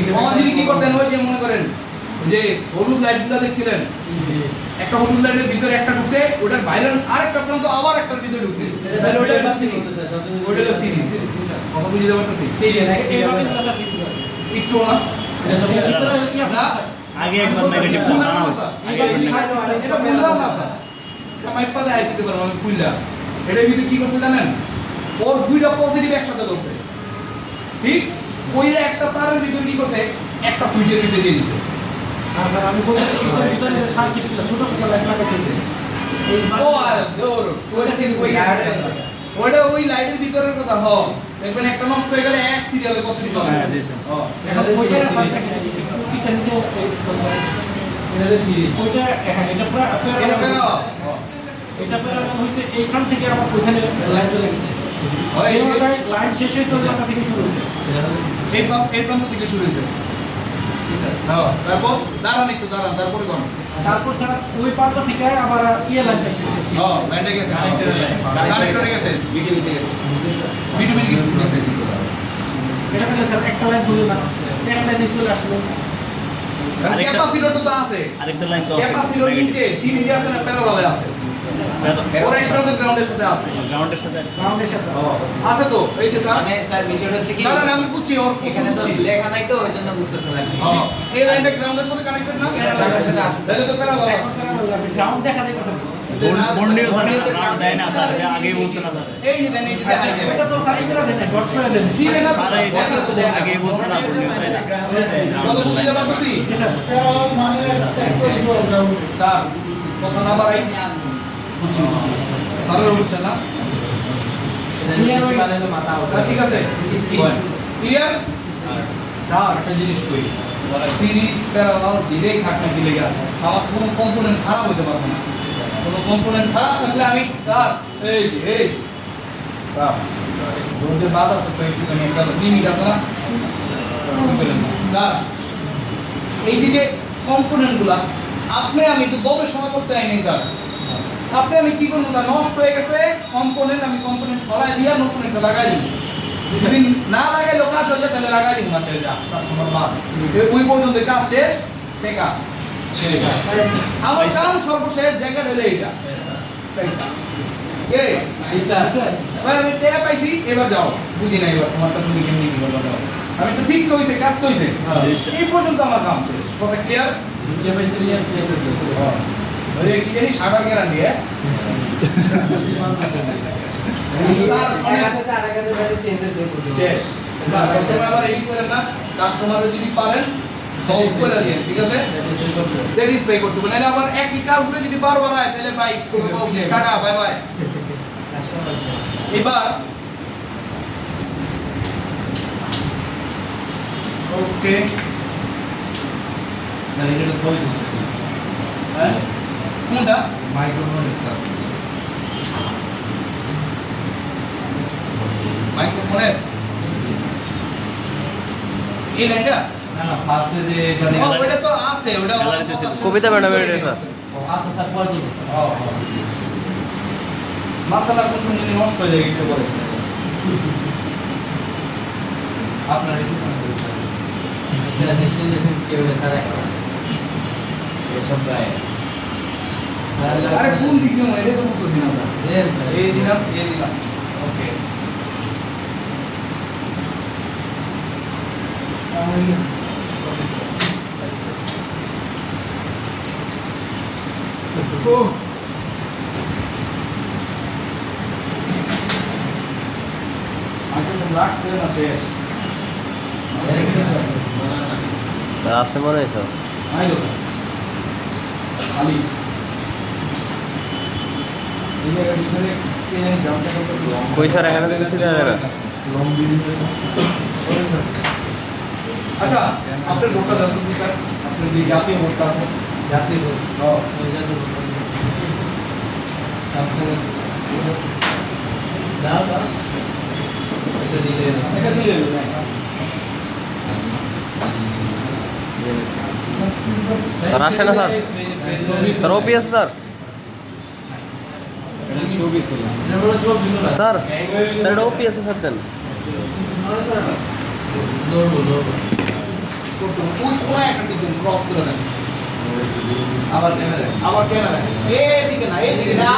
তখন যদি কি করতেন ওই যে মনে করেন যে হলুদ লাইটগুলো দেখছিলেন একটা হলুদ লাইটের ভিতরে একটা ঢুকছে ওটার বাইরে আরেকটা প্রান্ত আবার একটার ভিতরে ঢুকছে তাহলে ওইটা হলো সিরিজ ওইটা হলো সিরিজ কথা বুঝতে পারতেছি এইভাবে গুলো স্যার সিরিজ আছে একটু না এর ভিতরে কি আছে না। স্যার? আগে একবার নেগেটিভ বানানো হয়েছে আগে একবার negative। এটা বললাম না স্যার এটা মাইপা দেখাই দিতে পারবো আমি খুললা এটার ভিতরে কি করতে জানেন ওর দুইটা পজিটিভ একসাথে ধরছে ঠিক ওইটা একটা তারের ভিতরে কি করছে একটা সুইচের ভিতরে দিয়ে দিছে না স্যার আমি বলছি এটার ভিতরে যে সার্কিটগুলো ছোট ছোট লাইট লাগাচ্ছে যে এই ও আর দৌড় ওইটা ওই লাইটের ভিতরের কথা হ দেখবেন একটা নষ্ট হয়ে গেলে এক সিরিয়ালে কত দিতে হবে হ্যাঁ, জি স্যার। এখন ওইটা স্যার দেখেন এটা নিচে এই স্কোর এটা হলো সিরিজ ওইটা হ্যাঁ এটা এটা কেন এটা প্যারালাল হইছে এইখান থেকে আবার ওইখানে লাইন চলে গেছে হয়, এই জায়গায় লাইন শেষ হয়েছে ওই মাথা থেকে শুরু হয়েছে এই প্রান্ত থেকে শুরু হয়েছে হ্যাঁ তারপর দাঁড়ান একটু দাঁড়ান তারপরে কোন তারপর স্যার ওই পাল্টা থেকে আবার ইয়ে লাইন পাইছে হ্যাঁ লাইনটা গেছে কানেক্টরে গেছে বিটিভিতে গেছে বিটুবিট গেছে এটা থেকে স্যার একটা লাইন ধরে না একটা লাইনে চলে আসলো আরেকটা- ক্যাপাসিটর তো আছে আরেকটা লাইন তো ক্যাপাসিটর নিচে সিরিজে আছে না প্যারালালে আছে ওর একটা তো গ্রাউন্ডের সাথে আছে গ্রাউন্ডের সাথে গ্রাউন্ডের সাথে আছে তো এই যে স্যার মানে স্যার বিষয়টা হচ্ছে কি না না আমি বুঝছি ওর এখানে তো লেখা নাই তো ওই জন্য বুঝতেছেন না হ্যাঁ এই লাইনটা গ্রাউন্ডের সাথে কানেক্টেড না গ্রাউন্ডের সাথে আছে। তাহলে তো প্যারালাল এখন প্যারালাল আছে গ্রাউন্ড দেখা যাইতেছে না বন্ডিও গ্রাউন্ড দেয় না স্যার এটা আগেই বলছে না স্যার এই যে দেন এই যে দেখাই দেন এটা তো স্যার এইগুলা দেন ডট করে দেন দিবে না স্যার এটা আগেই বলছে না বন্ডিও দেয় না কত বুঝতে পারতেছি জি স্যার স্যার কত নাম্বার আই বুঝছি বুঝছি স্যারের বুঝছেন না ক্লিয়ার হয়ে গেছে স্যার ঠিক আছে ক্লিয়ার স্যার একটা জিনিস কই সিরিজ প্যারালাল যেটাই থাক না কি লেগা আমার কোনো কম্পোনেন্ট খারাপ হতে পারছে না কোনো কম্পোনেন্ট খারাপ থাকলে আমি স্যার এই যে এই স্যার রোডের বাদ আছে তো একটু একটা লিমিট আছে না বুঝলেন না স্যার এই যে কম্পোনেন্টগুলা আপনি আমি তো গবেষণা করতে আইনি স্যার আপনি আমি কি করবো স্যার নষ্ট হয়ে গেছে কম্পোনেন্ট আমি কম্পোনেন্ট ফলাই দিয়া নতুন একটা লাগাই দিই যদি না লাগাইলো কাজ হয়ে যায় তাহলে লাগাই দিব মাসে যা কাস্টমার বাদ ওই পর্যন্ত কাজ শেষ টেকা আমার কাম সর্বশেষ জায়গা হলো এইটা পয়সা কে এবার আমি টেকা পাইছি এবার যাও বুঝি না এবার তোমারটা তুমি কেমনি কি করবা যাও আমি তো ঠিক তো হইছে কাজ তো হইছে এই পর্যন্ত আমার কাম শেষ কথা ক্লিয়ার দুটো পয়সা নিয়ে ক্লিয়ার করে দিয়েছে ওই কি জানি শাটার গ্যারান্টি হ্যাঁ শেষ না সবসময় আবার এই করেন না কাস্টমারে যদি পারেন সলভ করে দিন ঠিক আছে স্যাটিসফাই করতে হবে নাহলে আবার একই কাজগুলো যদি বারবার হয় তাহলে ভাই টাটা বাই বাই এবার ওকে স্যার এটা ছবি তুলছে হ্যাঁ কোনটা মাইক্রোফোন স্যার মাইক্রোফোনের এই লাইনটা না না ফার্স্টে যে এটা ও, ওটা তো আছে ওটা Gallery তে ছিল। কবিতা ম্যাডামের এটা আচ্ছা তারপর কি মাথাটা কোন সময় যদি নষ্ট হয়ে যায় একটু করে আপনার একটু সামনে স্যার সেটা সেকশন যখন কেউ স্যার এসব গায়ে আরে কোন দিকে মনে এটা তো বুঝতে দিলাম না এই দিলাম ওকে ও আগে তো লাগছে না শেষ আছে মনে হয় স্যার আইলো খালি এই জায়গার ভিতরে কে জানতে কত কই স্যার এখানে তো কিছু দেওয়া যাবে না। লং বিভিন্ন আচ্ছা আপনার ভোটটা জানতে দিই স্যার আপনার যে জাতীয় ভোটটা আছে জাতীয় ওই জাতীয় স্যামসাং দাও দাও এটা দিলে এটা দিলে স্যার আসে না স্যার স্যার ওপিএস স্যার এটা ছবি তুললাম এটা বড় জব দিল না স্যার স্যার এটা ওপিএস স্যার দেন নরমাল ওই কোন একটা দিকে ক্রস করে দেন আবার ক্যামেরা আবার ক্যামেরা এইদিকে না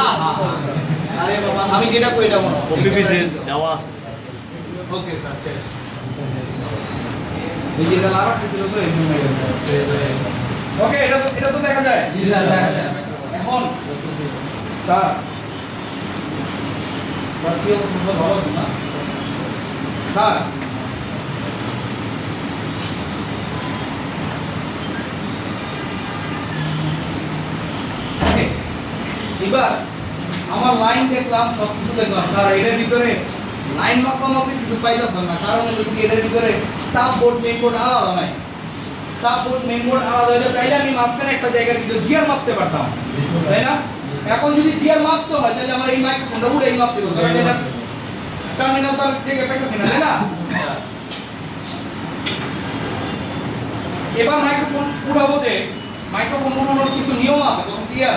আরে বাবা আমি যেটা কই এটা মনে ওপিপিসি দেওয়া আছে ওকে স্যার শেষ এই যেটা লারা ছিল তো এমনি হয়ে গেছে ওকে এটা তো দেখা যায় জি স্যার দেখা যায় এখন স্যার কি অবস্থা স্যার ভালো আছেন না স্যার ওকে এবার আমার লাইন দেখলাম সব কিছু দেখলাম স্যার এটার ভিতরে লাইন মাপামাপি কিছু পাইতেছেন না কারণ হলো কি এটার ভিতরে সাব বোর্ড মেইন বোর্ড আলাদা নাই সাব বোর্ড মেইন বোর্ড আলাদা হলে তাইলে আমি মাঝখানে একটা জায়গার ভিতরে জিআর মাপতে পারতাম তাই না এখন যদি জিআর মাপতে হয় তাহলে আমার এই মাইক্রোফোনটা উড়ে এই মাপতে হবে কারণ এটা টার্মিনাল তার জায়গায় পাইতেছি না তাই না এবার মাইক্রোফোন উঠাবো যে মাইক্রোফোন উঠানোর কিছু নিয়ম আছে তখন ক্লিয়ার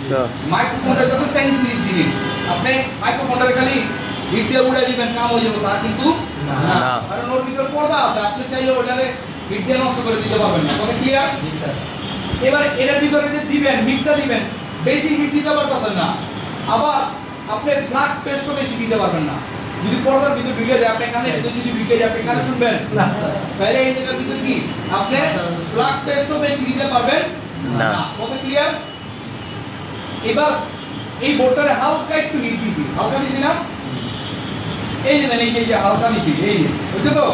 স্যার মাইক্রোফোনটা কাছে সেন্সিটিভ জিনিস আপনি মাইক্রোফোনটা খালি হিট দিয়ে উড়ে দিবেন কাম হয়ে যাবে তা কিন্তু না। না কারণ ওর ভিতর পর্দা আছে আপনি চাইলে ওটারে হিট দিয়ে নষ্ট করে দিতে পারবেন না তবে ক্লিয়ার জি স্যার এবার এটার ভিতরে যে দিবেন হিটটা দিবেন বেশি হিট দিতে পারতেছেন না আবার আপনি ফ্লাক্স পেস্টও বেশি দিতে পারবেন না যদি পর্দার ভিতর ঢুকে যায় আপনি কানে ভিতর যদি ঢুকে যায় আপনি কানে শুনবেন না স্যার তাহলে এই জায়গার ভিতর কি আপনি ফ্লাক্স পেস্টও বেশি দিতে পারবেন না। কথা ক্লিয়ার এবার এই বোর্ডটারে হালকা একটু হিট দিছি হালকা দিছি না এই যে দেন এই যে হালকা দিছি এই যে বুঝছো তো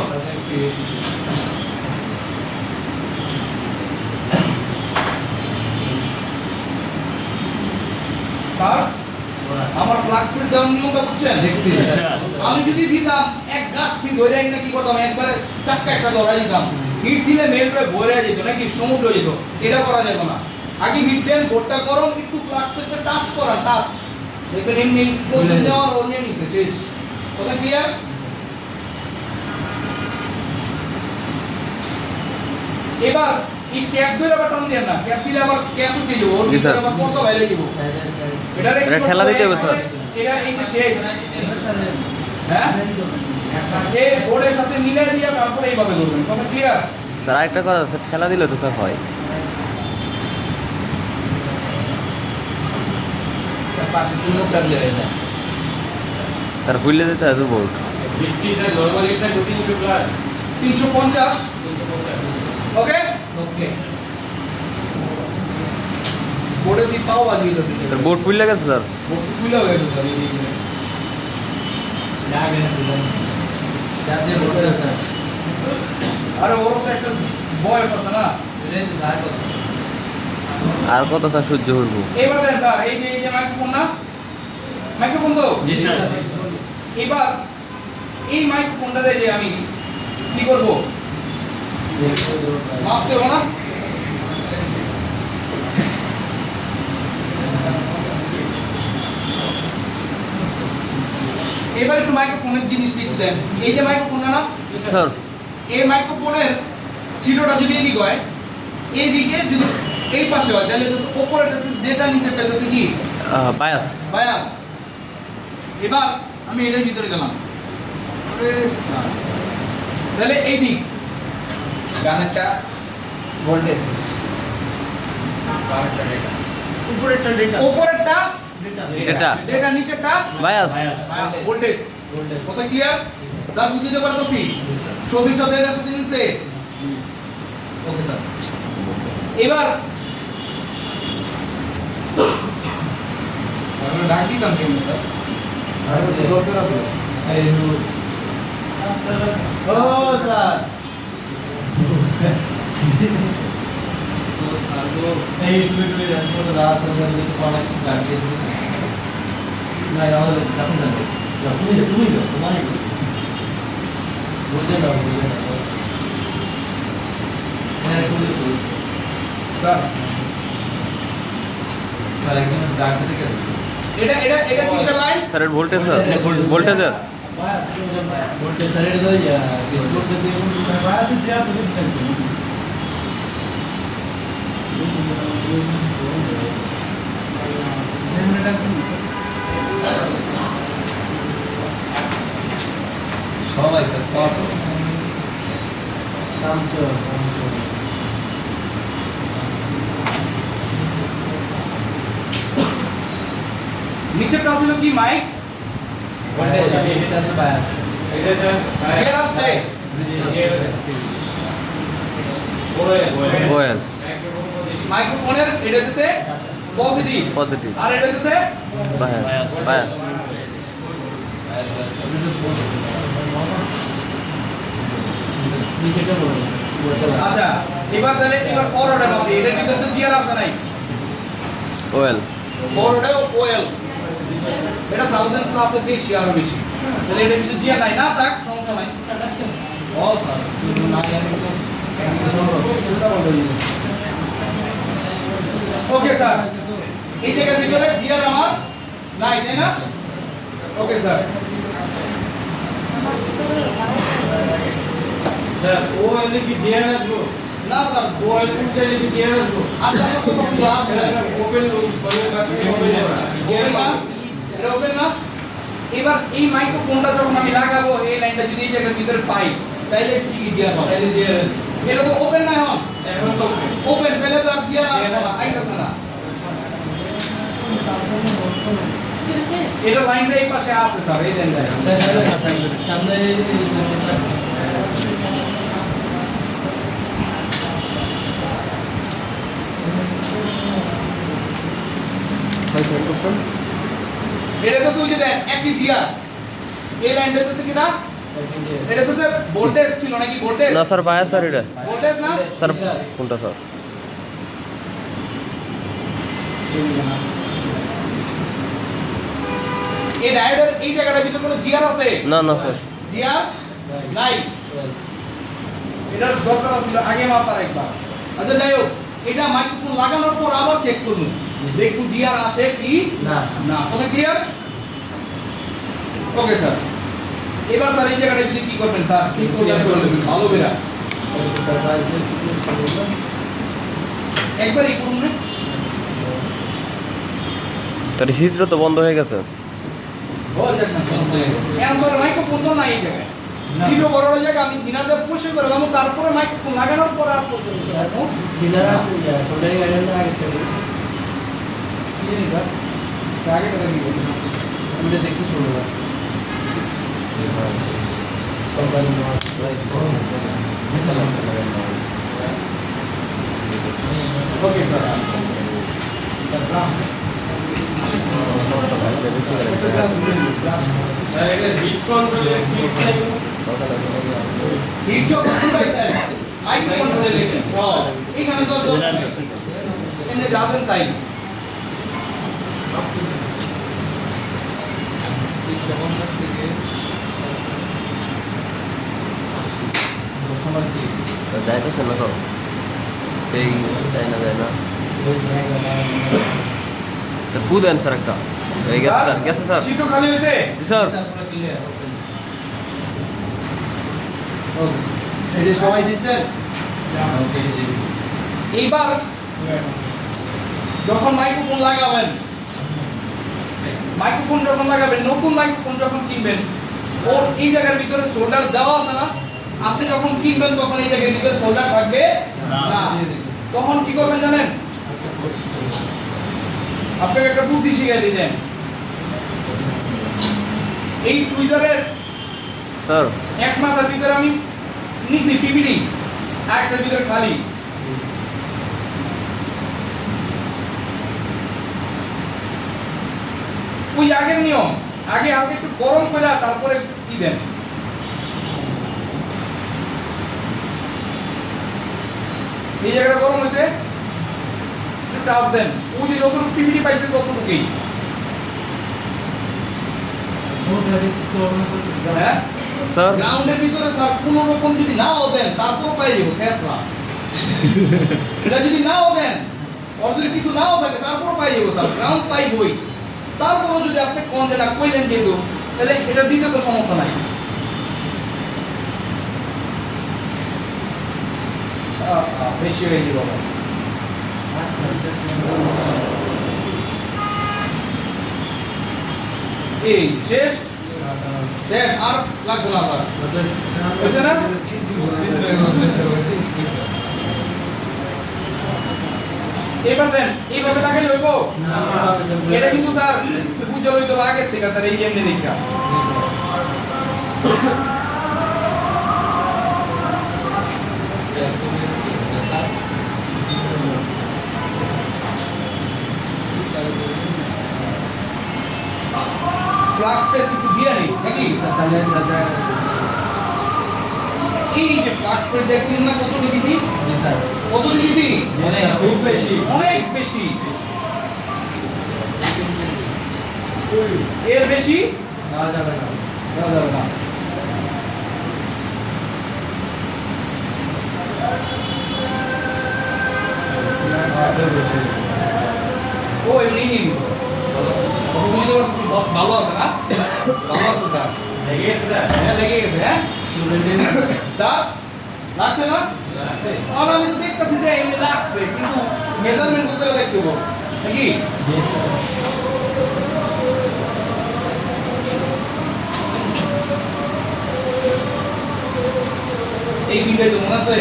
স্যার আমার ফ্লাক্স পেস্ট দেওয়ার নিয়মটা বুঝছেন দেখছি আমি যদি দিতাম এক গাঁঠি ধরে না কি করতাম একবারে চাক্কা একটা ধরাই দিতাম হিট দিলে মেল হয়ে ভরে যেত নাকি সমুদ্র হয়ে যেত এটা করা যাবে না আগে হিট দেন বোর্ডটা গরম একটু ফ্লাক্স পেস্টে টাচ করা টাচ দেখবেন এমনি কোন দেওয়ার অন্য নিচে শেষ কথা ক্লিয়ার এবার এই ক্যাপ ধরে আবার টান দেন না ক্যাপ দিলে আবার ক্যাপ উঠে যাবো ওর জি, ভিতরে স্যার। আবার পর্দা বাইরে যাবো এটারে কি এটা ঠেলা করতে দিতে হবে, হয়? স্যার। এটা এই যে শেষ হ্যাঁ এই বোর্ডের সাথে মিলাই দিয়ে তারপরে এইভাবে ধরবেন কথা ক্লিয়ার স্যার আরেকটা কথা স্যার ঠেলা দিলে তো স্যার হয় পাশে চুমুক লাগলে হয়ে যায় স্যার ফুললে দিতে হবে তো বোর্ড 350 ওকে ওকে বোর্ডে দি পাও বাজিয়ে দিতে স্যার বোর্ড ফুললে গেছে স্যার বোর্ড খুলে হয়ে গেল লাগে না দিলাম জাতীয় ভোট স্যার আরে ওর তো একটা বয়স আছে না এটা যায় কত আর কত স্যার সহ্য করবো এবার দেন স্যার এই যে মাইক্রোফোন না মাইক্রোফোন তো জি, স্যার। এবার এই মাইক্রোফোনটাতে যে আমি কি করব মাপতে হবে না এবার একটু মাইক্রোফোনের জিনিস একটু দেন এই যে মাইক্রোফোনটা না স্যার এই মাইক্রোফোনের চিরোটা যদি এদিক হয় এইদিকে যদি এই পাশে হয় তাহলে তো উপরেটা যেটা নিচেরটা হচ্ছে কি বায়াস বায়াস এবার আমি এটার ভিতরে গেলাম আরে স্যার, তাহলে এই দিক গানেরটা ভোল্টেজ বারোটা ডেটা উপরেরটা ডেটা উপরেরটা ডেটা ডেটা, নিচেরটা বায়াস ভোল্টেজ। কথা ক্লিয়ার? স্যার বুঝতে পারতেছি? সবির সাথে এটার সাথে মিলছে। Okay sir. এবার আমরা ডাক দিতাম কেমন স্যার? আর দরকার আছে। এই ও স্যার এই তুমি জানো তো রাত সন্ধ্যা থেকে অনেক লাগিয়ে না আমাদের যখন জানবে তুমি যাও তোমারই বলতে দাও হ্যাঁ তুমি স্যার স্যার একদম ডাক্তার থেকে এটা এটা এটা কিসের লাইন? স্যারের ভোল্টেজ স্যার ভোল্টেজের ভোল্টেজ স্যার এটা তো ভোল্টেজ দিয়ে বায়াসে যা তুমি দেখো সবাই স্যার সব নিচেরটা ছিল কি মাইক? ভোল্টেজ এটা আছে বায়াস এটা স্যার চেয়ার আসছে। ওয়েল মাইক্রোফোনের এটা হচ্ছে পজিটিভ, পজিটিভ আর এটা হচ্ছে বায়াস বায়াস আচ্ছা। এবার তাহলে এবার ফরওয়ার্ডে মাপি। এটার ভিতরে তো জিআর আসে নাই, ওয়েল ফরওয়ার্ডে ওএল। এটা 1000 প্লাসের বেশি, আরো বেশি। তাহলে এটার ভিতরে জিআর নাই, না থাক সমস্যা নাই। ও স্যার নাই, আমি তো ওকে স্যার, এই জায়গার ভিতরে জিআর আমার নাই, তাই না? Okay sir. স্যার ও এলে কি দেয়া আসবো না স্যার, ও এলে কি দেয়া আসবো আসার মতো তো ছিল, আসে নাই। ওপেন বলে কাছে ওপেন ওপেন না? এটা ওপেন না? এবার এই মাইক্রোফোনটা যখন আমি লাগাবো, এই লাইনটা যদি এই জায়গার ভিতরে পাই, তাইলে কি জিআর পাবো? তাহলে দেয়া এটা তো ওপেন না এখন। এখন তো ওপেন, তাহলে তো আর জিআর আসবে না, আইতাছে না। এটা লাইনটা এই পাশে আছে স্যার, এই লাইনটা। সামনে এটা তো ওই যে দেন একই জিআর। এই লাইনটা হচ্ছে কিনা? এটা তো ভোল্টেজ ছিল নাকি? ভোল্টেজ না স্যার বায়াস স্যার এটা ভোল্টেজ না? স্যার কোনটা স্যার এই ডায়োডের এই জায়গাটার ভিতরে কোনো জিআর আছে? না না স্যার জিআর নাই। এটার দরকার ছিল আগে মাপার একবার। আচ্ছা যাই হোক, এটা মাইক্রোফোন লাগানোর পর আবার চেক করুন, দেখুন জিআর আসে কি না না। কথা ক্লিয়ার? Okay sir. এবার স্যার এই জায়গাটা যদি কি করবেন স্যার? কি করবেন ভালো বেরা একবার এই করুন না। তার চিত্র তো বন্ধ হয়ে গেছে বল যাক না সমস্যা নেই। এখন তো মাইক্রোফোন তো নাই এই জায়গায়। ছিল বড় জায়গা, আমি দিনাতে পুষে করে দিলাম, তারপরে মাইক্রোফোন লাগানোর পর আর পুষে করতে হবে। দিনারা সোল্ডারিং আয়রন আগে থেকে কি এটা? আগে কথা কি বলবো? আমি এটা দেখতে শুরু করলাম কোম্পানি ওকে স্যার। স্যার এটা হিট কন্ট্রোলে হিট টাইম হিট যখন শুকাই স্যার, মাইক্রোফোন এখানে তো এমনি যাবেন তাই। স্যার যাইতেছে না তো এই যায় না স্যার ফু দেন স্যার একটা এই গেছে স্যার গেছে স্যার সিটও খালি হয়েছে? জি স্যার এই যে সবাই দিচ্ছেন এইবার যখন মাইক্রোফোন লাগাবেন, নতুন মাইক্রোফোন যখন কিনবেন, ওর এই জায়গার ভিতরে সোল্ডার দেওয়া আছে না, আপনি যখন কিনবেন তখন এই জায়গার ভিতরে সোল্ডার থাকবে না। তখন কি করবেন জানেন, আপনাকে একটা বুদ্ধি শিখিয়ে দিতেন। এই টুইজারের স্যার এক মাথার ভিতরে আমি নিছি পিভিডি, আর একটার ভিতরে খালি। ওই আগের নিয়ম, আগে হালকা একটু গরম করে তারপরে কি দেন। এই জায়গাটা গরম হয়েছে, একটু টাচ দেন। ওই যে যতটুকু পিভিডি পাইছে ততটুকুই। হ্যাঁ স্যার গ্রাউন্ডের ভিতরে স্যার কোনো রকম যদি নাও দেন তারপর পাই যাবো ফেসলা। এটা যদি নাও দেন, আর যদি কিছু নাও থাকে তারপর পাই যাবো স্যার, গ্রাউন্ড পাইবই। তারপরও যদি আপনি কোন যেটা কইলেন যেহেতু, তাহলে এটা দিতে তো সমস্যা নাই। বেশি হয়ে গেল। এই শেষ শেষ, আর লাগবে না স্যার, বুঝছে না? এবার দেন, এইভাবে লাগাই লইব। এটা কিন্তু স্যার বুঝে লইতে হবে আগের থেকে স্যার, এই এমনি দেখা। ফ্লাক্স পেস একটু দিয়ে নেই নাকি? এই যে ফ্লাক্স পেস দেখছেন না কত লিখেছি? কত লিখেছি? খুব বেশি। অনেক বেশি। এর বেশি দেওয়া যাবে না। দেওয়া যাবে না। ও এমনি নিন। ভালো আছে না? ভালো আছে স্যার। হ্যাঁ লেগে গেছে। হ্যাঁ স্যার লাগছে না? আর আমি তো দেখতেছি যে এমনি লাগছে, কিন্তু মেজারমেন্ট করে দেখতে হবে নাকি? এই পিনটাই তো মনে আছে?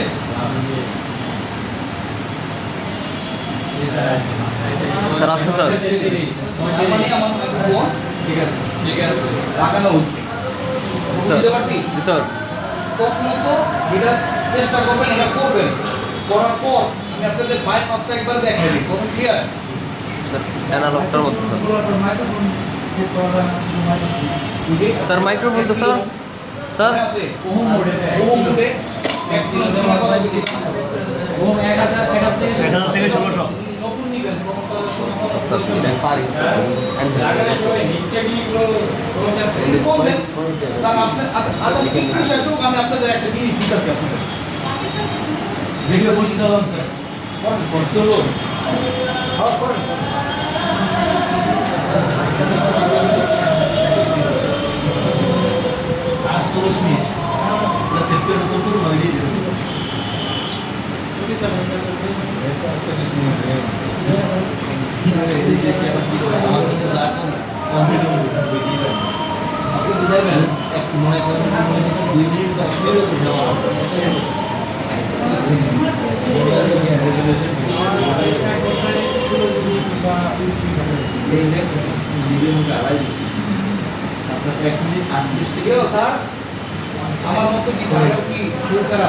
স্যার আছে স্যার তার মানে আমার মাইক্রোফোন ঠিক আছে, ঠিক আছে লাগানো হয়েছে। স্যার বুঝতে পারছি? স্যার প্রথমত যেটা চেষ্টা করবেন এটা করবেন, করার পর আমি আপনাদের বাইপাসটা একবার দেখাই দিই। কথা ক্লিয়ার? স্যার অ্যানালগটার মধ্যে স্যার স্যার মাইক্রোফোন তো স্যার স্যার আছে ওহম মোডে ম্যাক্সিমাম তোমরা কথা বলছি। 1000 থেকে 1600 নতুন নিবেন তখন তো বলবেন স্যার আপনি আচ্ছা আচ্ছা কি শেষ হোক, আমি আপনাদের একটা জিনিস দিতেছি আপনাদের। ভিডিও বসে দিলাম স্যার। কষ্ট হলো। আর 16 মিনিট। না সেপ্টেম্বর তো পুরো হয়ে গেল। আপনি বুঝাইবেন এক মনে করেন 2 মিনিট বা 1 মিনিট বুঝাওয়া আছে। এই যে ভিডিও মধ্যে আলাই দিচ্ছি আপনার 1 মিনিট 38 থেকে কেউ স্যার আমার মতো কি স্যার কি শুরু করা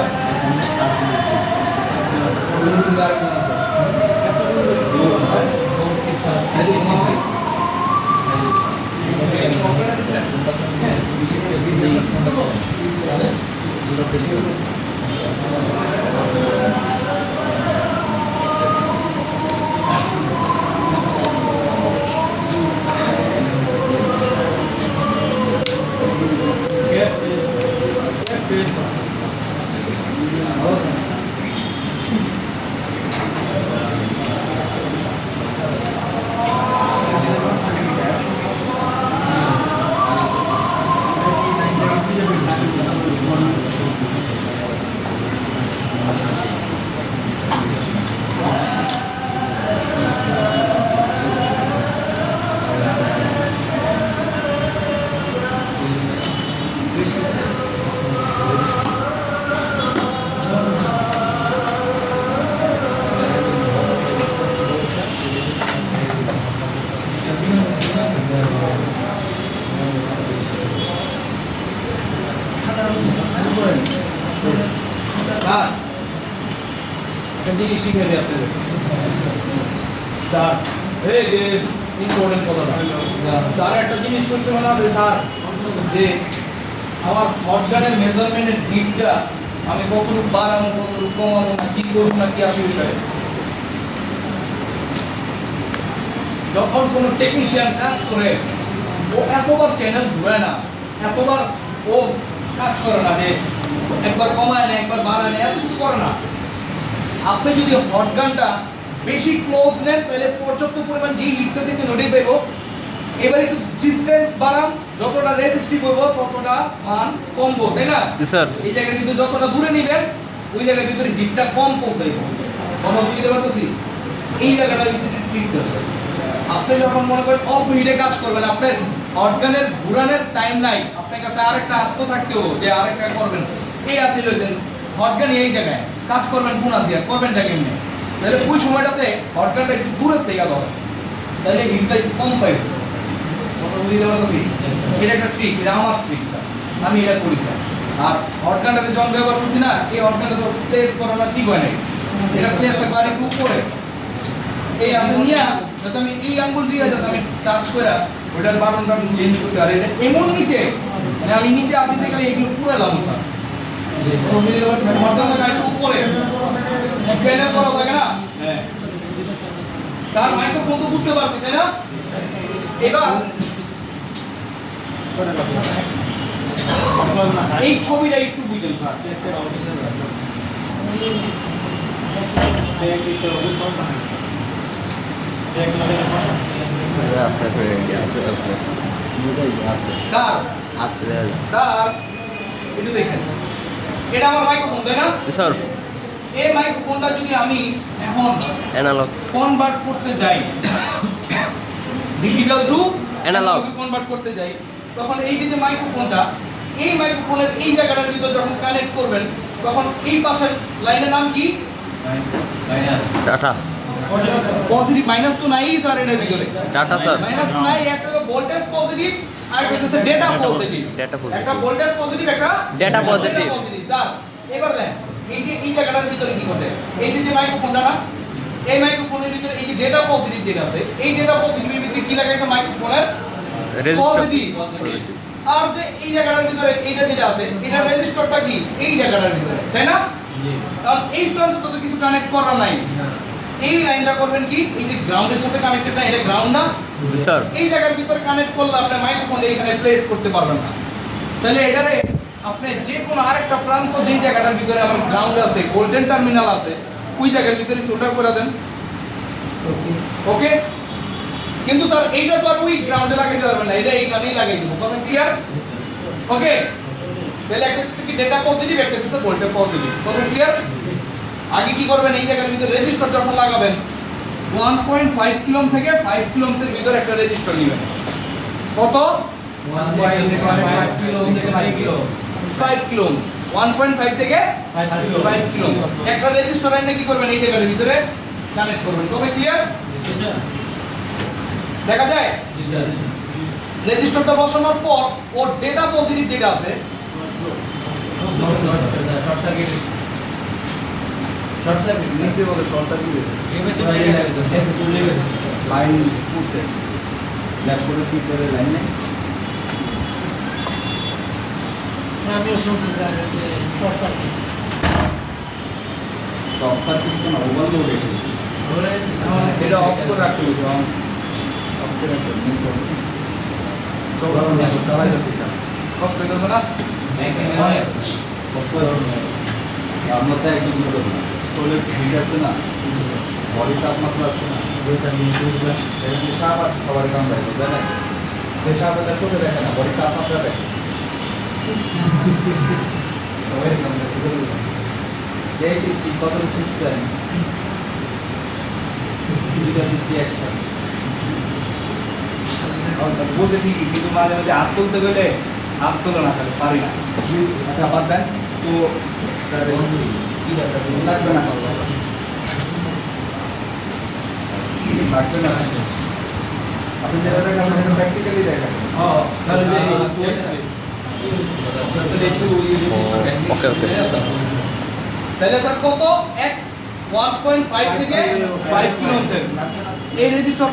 একটা জিনিস শিখে দিই আপনাদের স্যার এই যে ইম্পর্টেন্ট কথাটা স্যার একটা জিনিস করছে মানে আছে স্যার যে আমার অর্গানের মেজারমেন্টের ডিপটা আমি কতটুকু বাড়াবো কতটুকু কমাবো না কি করবো না কি আসে বিষয়ে যখন কোনো টেকনিশিয়ান কাজ করে ও এতবার চ্যানেল ঘুরে না এতবার ও কাজ করে না যে একবার কমায় না একবার বাড়ায় না এত কিছু করে না আপনি যদি হটগানটা বেশি ক্লোজ নেন তাহলে পর্যাপ্ত পরিমাণ যে হিটটা দিতে নোটিস পাইব এবার একটু ডিসটেন্স বাড়ান যতটা রেজিস্টিভ হইব ততটা মান কমবো তাই না স্যার এই জায়গার ভিতরে যতটা দূরে নেবেন ওই জায়গার ভিতরে হিটটা কম পৌঁছাইব কথা বুঝতে পারতেছি এই জায়গাটার ভিতরে ট্রিক্স আছে আপনি যখন মনে করেন অফ হিটে কাজ করবেন আপনার হটগানের ঘুরানোর টাইম নাই আপনার কাছে আরেকটা হাত থাকতে হবে যে আরেকটা করবেন এই হাতে রয়েছেন হটগান এই জায়গায় কাজ করবেন কোন হাত দিয়ে করবেনটা কেমনি তাহলে ওই সময়টাতে হটগানটা একটু দূরের থেকে ধরে তাহলে হিটটা একটু কম পাইছে কথা বুঝতে পারতেছি এটা একটা ট্রিক এটা আমার ট্রিক আমি এটা করি স্যার আর হটগানটাতে যখন ব্যবহার করছি না এই হটগানটা তো প্লেস করাটা ঠিক হয় নাই এটা প্লেস থাকবে আর একটু উপরে এই আমি নিয়ে যাতে আমি এই আঙ্গুল দিয়ে যাতে আমি টাচ করে ওটার বাটনটা চেঞ্জ করতে পারি এটা এমন নিচে মানে আমি নিচে হাত দিতে গেলে এগুলো পুরো লাভ স্যার হটগানটা একটু উপরে চ্যানেল করা থাকে না হ্যাঁ স্যার মাইক্রোফোন তো বুঝতে পারছি তাই না এবার এই ছবিটা একটু বুঝেন স্যার স্যার স্যার একটু দেখেন এটা আমার মাইক্রোফোন তাই না স্যার এই মাইক্রোফোনটা যদি আমি এখন অ্যানালগ কনভার্ট করতে যাই ডিজিটাল টু Analog. কনভার্ট করতে যাই তখন এই যে মাইক্রোফোনটা এই মাইক্রোফোনের এই জায়গাটার ভিতর যখন কানেক্ট করবেন তখন এই পাশের লাইনের নাম কি ডাটা পজিটিভ মাইনাস তো নাই স্যার এর ভিতরে ডাটা স্যার মাইনাস তো নাই একটা হলো ভোল্টেজ পজিটিভ আর একটা হচ্ছে ডেটা পজিটিভ Data positive. একটা ভোল্টেজ পজিটিভ একটা Data positive. স্যার এবার দেন এই যে এই জায়গাটার ভিতরে কি ঘটে এই যে মাইক্রোফোনটা না এই মাইক্রোফোনের ভিতরে এই যে ডেটা পজিটিভ যেটা আছে এই ডেটা পজিটিভের ভিতরে কি লাগে একটা মাইক্রোফোনের রেজিস্টার পজিটিভ আর যে এই জায়গাটার ভিতরে এইটা যেটা আছে এটা রেজিস্টারটা কি এই জায়গাটার ভিতরে তাই না কারণ এই প্রান্তে তো কিছু কানেক্ট করা নাই এই লাইনটা করবেন কি এই যে গ্রাউন্ডের সাথে কানেক্টেড না এটা গ্রাউন্ড না স্যার এই জায়গার ভিতরে কানেক্ট করলে আপনি মাইক্রোফোনটা এখানে প্লেস করতে পারবেন না তাহলে এটারে আপনি যে কোনো আরেকটা প্রান্ত যেই জায়গাটার ভিতরে আমার গ্রাউন্ড আছে গোল্ডেন টার্মিনাল আছে ওই জায়গার ভিতরে ছোটা করে দেন ওকে কিন্তু স্যার এইটা তো আর ওই গ্রাউন্ডে লাগাইতে পারবেন না এটা এইখানেই লাগাই দিব কথা ক্লিয়ার ওকে তাহলে একটা হচ্ছে কি ডেটা পজিটিভ একটা হচ্ছে ভোল্টেজ পজিটিভ কথা ক্লিয়ার আগে কি করবেন এই জায়গার ভিতরে রেজিস্টার যখন লাগাবেন 1.5 কিলো থেকে 5 কিলো এর ভিতরে একটা রেজিস্টার নেবেন কত 1.5 কিলো থেকে 5 কিলো 5 কিলো 1.5 থেকে 5 কিলো একটা রেজিস্টার এনে কি করবেন এই জায়গার ভিতরে কানেক্ট করবেন তবে ক্লিয়ার দেখা যায় রেজিস্টারটা বসানোর পর ওর ডেটা পজিটিভ যেটা আছে শর্ট সার্কিট নিচে বলে শর্ট সার্কিট লাইন পুষে ল্যাপটপের ভিতরে লাইন নেই আমিও শুনছি sir short circuit short circuit তো না ওভারলোড হয়ে গেছে এটা অফ করে রাখতে হবে অফ করে রাখতে হবে তো চালাই যাচ্ছে স্যার কষ্ট হইতেছে না কষ্ট হয় আমরা তো একদম ছোট না শরীরের ঠিক আছে না বডি তাপমাত্রা আছে না এরকম সাপ আছে সবারই কাম দেয় বুঝলেন যে সাপ এটা চোখে দেখে না বডি তাপমাত্রা দেখে সবাই কাম দেয় এই দিচ্ছি কত শিখছেন দুইটা দিচ্ছি একসাথে স্যার বলতে ঠিকই কিন্তু মাঝে মাঝে হাত তুলতে গেলে হাত তোলা না পারি না আচ্ছা বাদ দেন তো লাগবে না লাগবে না আপনি যেটা দেখেন সেটা প্র্যাকটিক্যালি দেখেন ওকে ওকে তাহলে স্যার কত 1 1.5 থেকে 5 কিলো ওহমের এই রেজিস্টার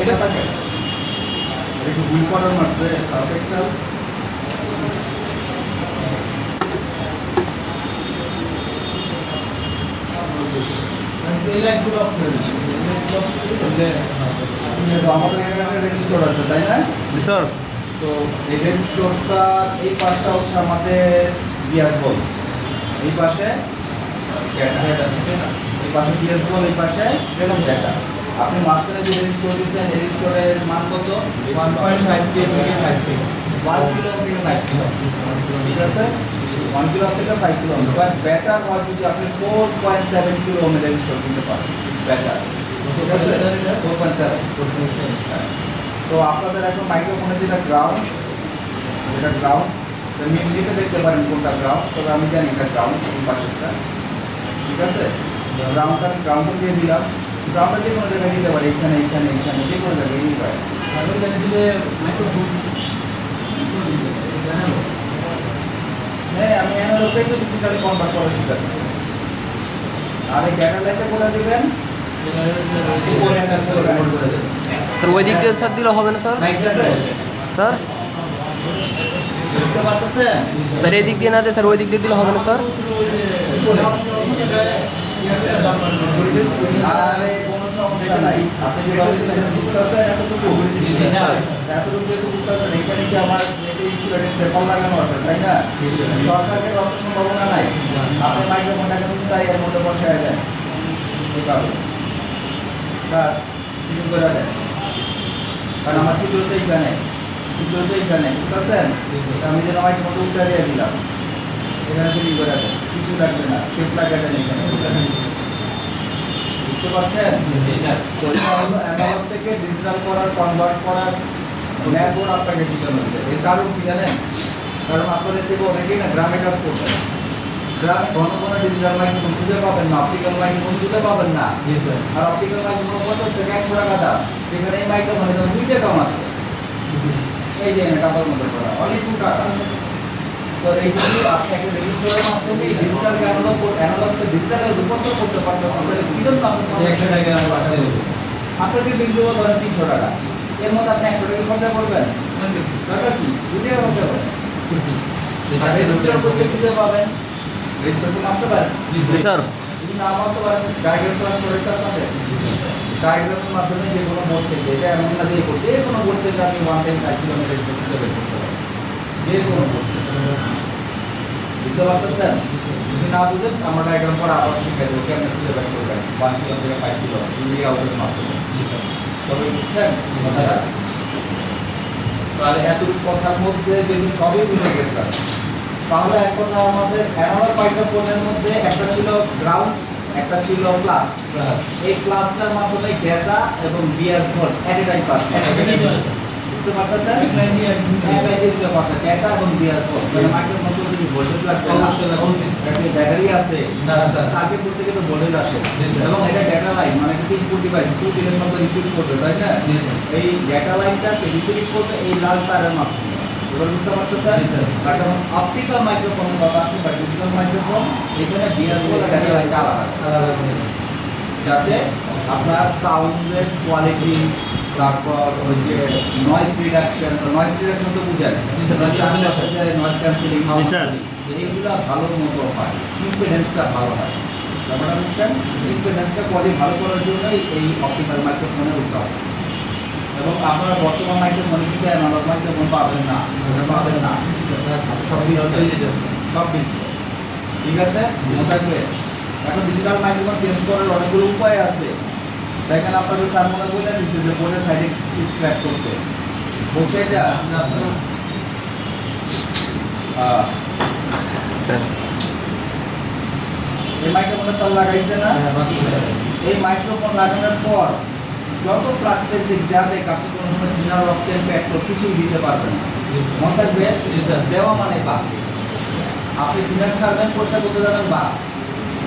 এটা থাকে একটু হুইল করার মারছে সার্ফ এক্সেল এই লাইটগুলো অফ করে দিচ্ছি আমাদের এখানে রেজিস্টার আছে তাই না জি স্যার তো এই রেজিস্টারটা এই পাশটা হচ্ছে আমাদের গ্যাস বল এই পাশে এই পাশে গ্যাস বল এই পাশে ডেটা আপনি মাঝখানে যে রেজিস্টার দিয়েছেন রেজিস্টারের মান কত 1.5 থেকে 5 থেকে 1 কিলো থেকে 5 কিলো ঠিক আছে 1 কিলো থেকে 5 কিলো বাট বেটার হয় যদি আপনি 4.7 কিলো ওহমের রেজিস্টার কিনতে পারেন ইটস বেটার ঠিক আছে 4.7 তো আপনাদের এখন মাইক্রোফোনে যেটা গ্রাউন্ড তো মিডিয়াতে দেখতে পারেন কোনটা গ্রাউন্ড তবে আমি জানি এটা গ্রাউন্ড এই পাশেরটা ঠিক আছে গ্রাউন্ডটা দিয়ে দিলাম গ্রাউন্ডটা যে কোনো জায়গায় দিতে পারে এখানে যে কোনো জায়গায় দিতে পারে সার্ভে জানি দিলে মাইক্রোফোন হ্যাঁ আমি অ্যানালগটাই তো ডিজিটালি কনভার্ট করা শিখাচ্ছি আর এই ডেটা লাইনটা কোথায় দিবেন স্যার ওই দিক দিয়ে স্যার দিলে হবে না স্যার স্যার বুঝতে পারতেছেন স্যার এই দিক দিয়ে না দিয়ে স্যার ওই দিক দিয়ে দিলে হবে না স্যার আরে কোনো সমস্যা নাই আপনি যেভাবে দিচ্ছেন বুঝতেছেন এতটুকু স্যার এতটুকু যেহেতু বুঝতেছেন এখানে কি আমার যেটা ইনসুলেটেড পেপার লাগানো আছে তাই না শর্ট সার্কিট হওয়ার তো সম্ভাবনা নাই আপনি মাইক্রোফোনটাকে কিন্তু তাই এর মধ্যে বসায় দেন এইভাবে বাস ফিটিং করে দেন কারণ আমার ছিদ্র তো এইখানে বুঝতেছেন আমি যেন মাইক্রোফোনটা উল্টা দিয়ে দিলাম এখানে ফিটিং করে দেন কিছু লাগবে না টেপ লাগা দেন এখানে বুঝতে পারছেন তো এটা হলো অ্যানালগ থেকে ডিজিটাল করার কনভার্ট করার ম্যাথড আপনাকে শেখানো হয়েছে এর কারণ কি জানেন কারণ আপনাদের থেকে অনেকেই না গ্রামে কাজ করতেন গ্রামে ঘন ঘন ডিজিটাল মাইক্রোফোন খুঁজে পাবেন না অপটিক্যাল মাইক্রোফোন খুঁজে পাবেন না আর অপটিক্যাল মাইক্রোফোন 50 থেকে 100 টাকা দাম যেখানে এই মাইক্রোফোনে দাম 2 টাকা মাত্র এই যে টাকার মধ্যে করা অনেক 2 টাকা তো এই যদি আপনি একটা রেজিস্টারের মাধ্যমে ডিজিটাল অ্যানালগ থেকে ডিজিটালে রূপান্তর করতে পারবেন তাহলে কি জন্য আপনি 100 টাকা পাঠিয়ে দেব আপনাকে বিল দেবো ধরেন 300 টাকা এর মধ্যে আপনি 100 টাকা খরচা করবেন টাকা কি 2 টাকা খরচা করবেন রেজিস্টার করতে খুঁজে পাবেন রেজিস্টার করতে মাপতে পারেন জি স্যার যদি না মাপতে পারেন ডায়াগ্রাম ক্লাস করে স্যার আপনাদের ডায়াগ্রামের মাধ্যমে যে কোনো বোর্ড থেকে এটা এমন না যে যে কোনো বোর্ড থেকে আপনি 1 থেকে 5 কিলোমিটার রেজিস্টার খুঁজে বের করতে পারেন যে কোনো বোর্ড থেকে বুঝতে পারতেছেন যদি না বুঝেন আমরা ডায়াগ্রাম করে আবার শিখাই দেবো কেমন খুঁজে বের করবেন 1 কিলো থেকে 5 কিলো ইন্ডিয়া আউটের মাধ্যমে সবাই বুঝছেন কথাটা তাহলে এতটুকু কথার মধ্যে যদি সবই বুঝে গেছে তাহলে এক কথা আমাদের অ্যানালগ মাইক্রোফোনের মধ্যে একটা ছিল গ্রাউন্ড একটা ছিল ক্লাস এই ক্লাসটার মাধ্যমে ডেটা এবং বিএস ভোল্ট এট এ টাইম পাস বুঝতে পারতেছেন একটা পাস ডেটা এবং বিএস ভোল্ট মানে মাইক্রোফোন তো যদি ভোল্টেজ লাগবে অবশ্যই একটা ব্যাটারি আছে না স্যার সার্কিট করতে গেলে ভোল্টেজ আসে এবং এটা ডেটা লাইন মানে একটা ইনপুট ডিভাইস টু ডিভাইস মধ্যে রিসিভ করবে তাই না এই ডেটা লাইনটা সে রিসিভ করবে এই লাল তারের মাধ্যমে এবার বুঝতে পারতেছেন আর যখন অপটিক্যাল মাইক্রোফোন বা ডিজিটাল মাইক্রোফোন এখানে বিএস ভোল্ট আর ডেটা লাইনটা আলাদা যাতে আপনার সাউন্ডের কোয়ালিটি তারপর ওই যে নয়েজ রিডাকশন তো বুঝেন নয়েজ ক্যান্সেলিং এইগুলো ভালো মতো হয় ইম্পিডেন্সটা ভালো হয় ব্যাপারটা বুঝছেন ইম্পিডেন্সটা কোয়ালিটি ভালো করার জন্যই এই অপটিক্যাল মাইক্রোফোনে উঠতে হবে এবং আপনারা বর্তমান মাইক্রোফোনে কিন্তু অ্যানালগ মাইক্রোফোন পাবেন না সব ঠিক আছে থাকবে এখন ডিজিটাল মাইক্রোফোন চেঞ্জ করার অনেকগুলো উপায় আছে দেখেন আপনাদের স্যার মনে বলে দিচ্ছে যে বোর্ডের সাইডে স্ক্র্যাপ করতে বলছে এটা এই মাইক্রোফোনটা স্যার লাগাইছে না এই মাইক্রোফোন লাগানোর পর যত ফ্লাক্সের দিক যা দেখ আপনি কোনো সময় থিনার রক্তের পেট্রোল কিছুই দিতে পারবেন না মনে থাকবে দেওয়া মানে বাদ আপনি থিনার ছাড়বেন পরিষ্কার করতে যাবেন বাদ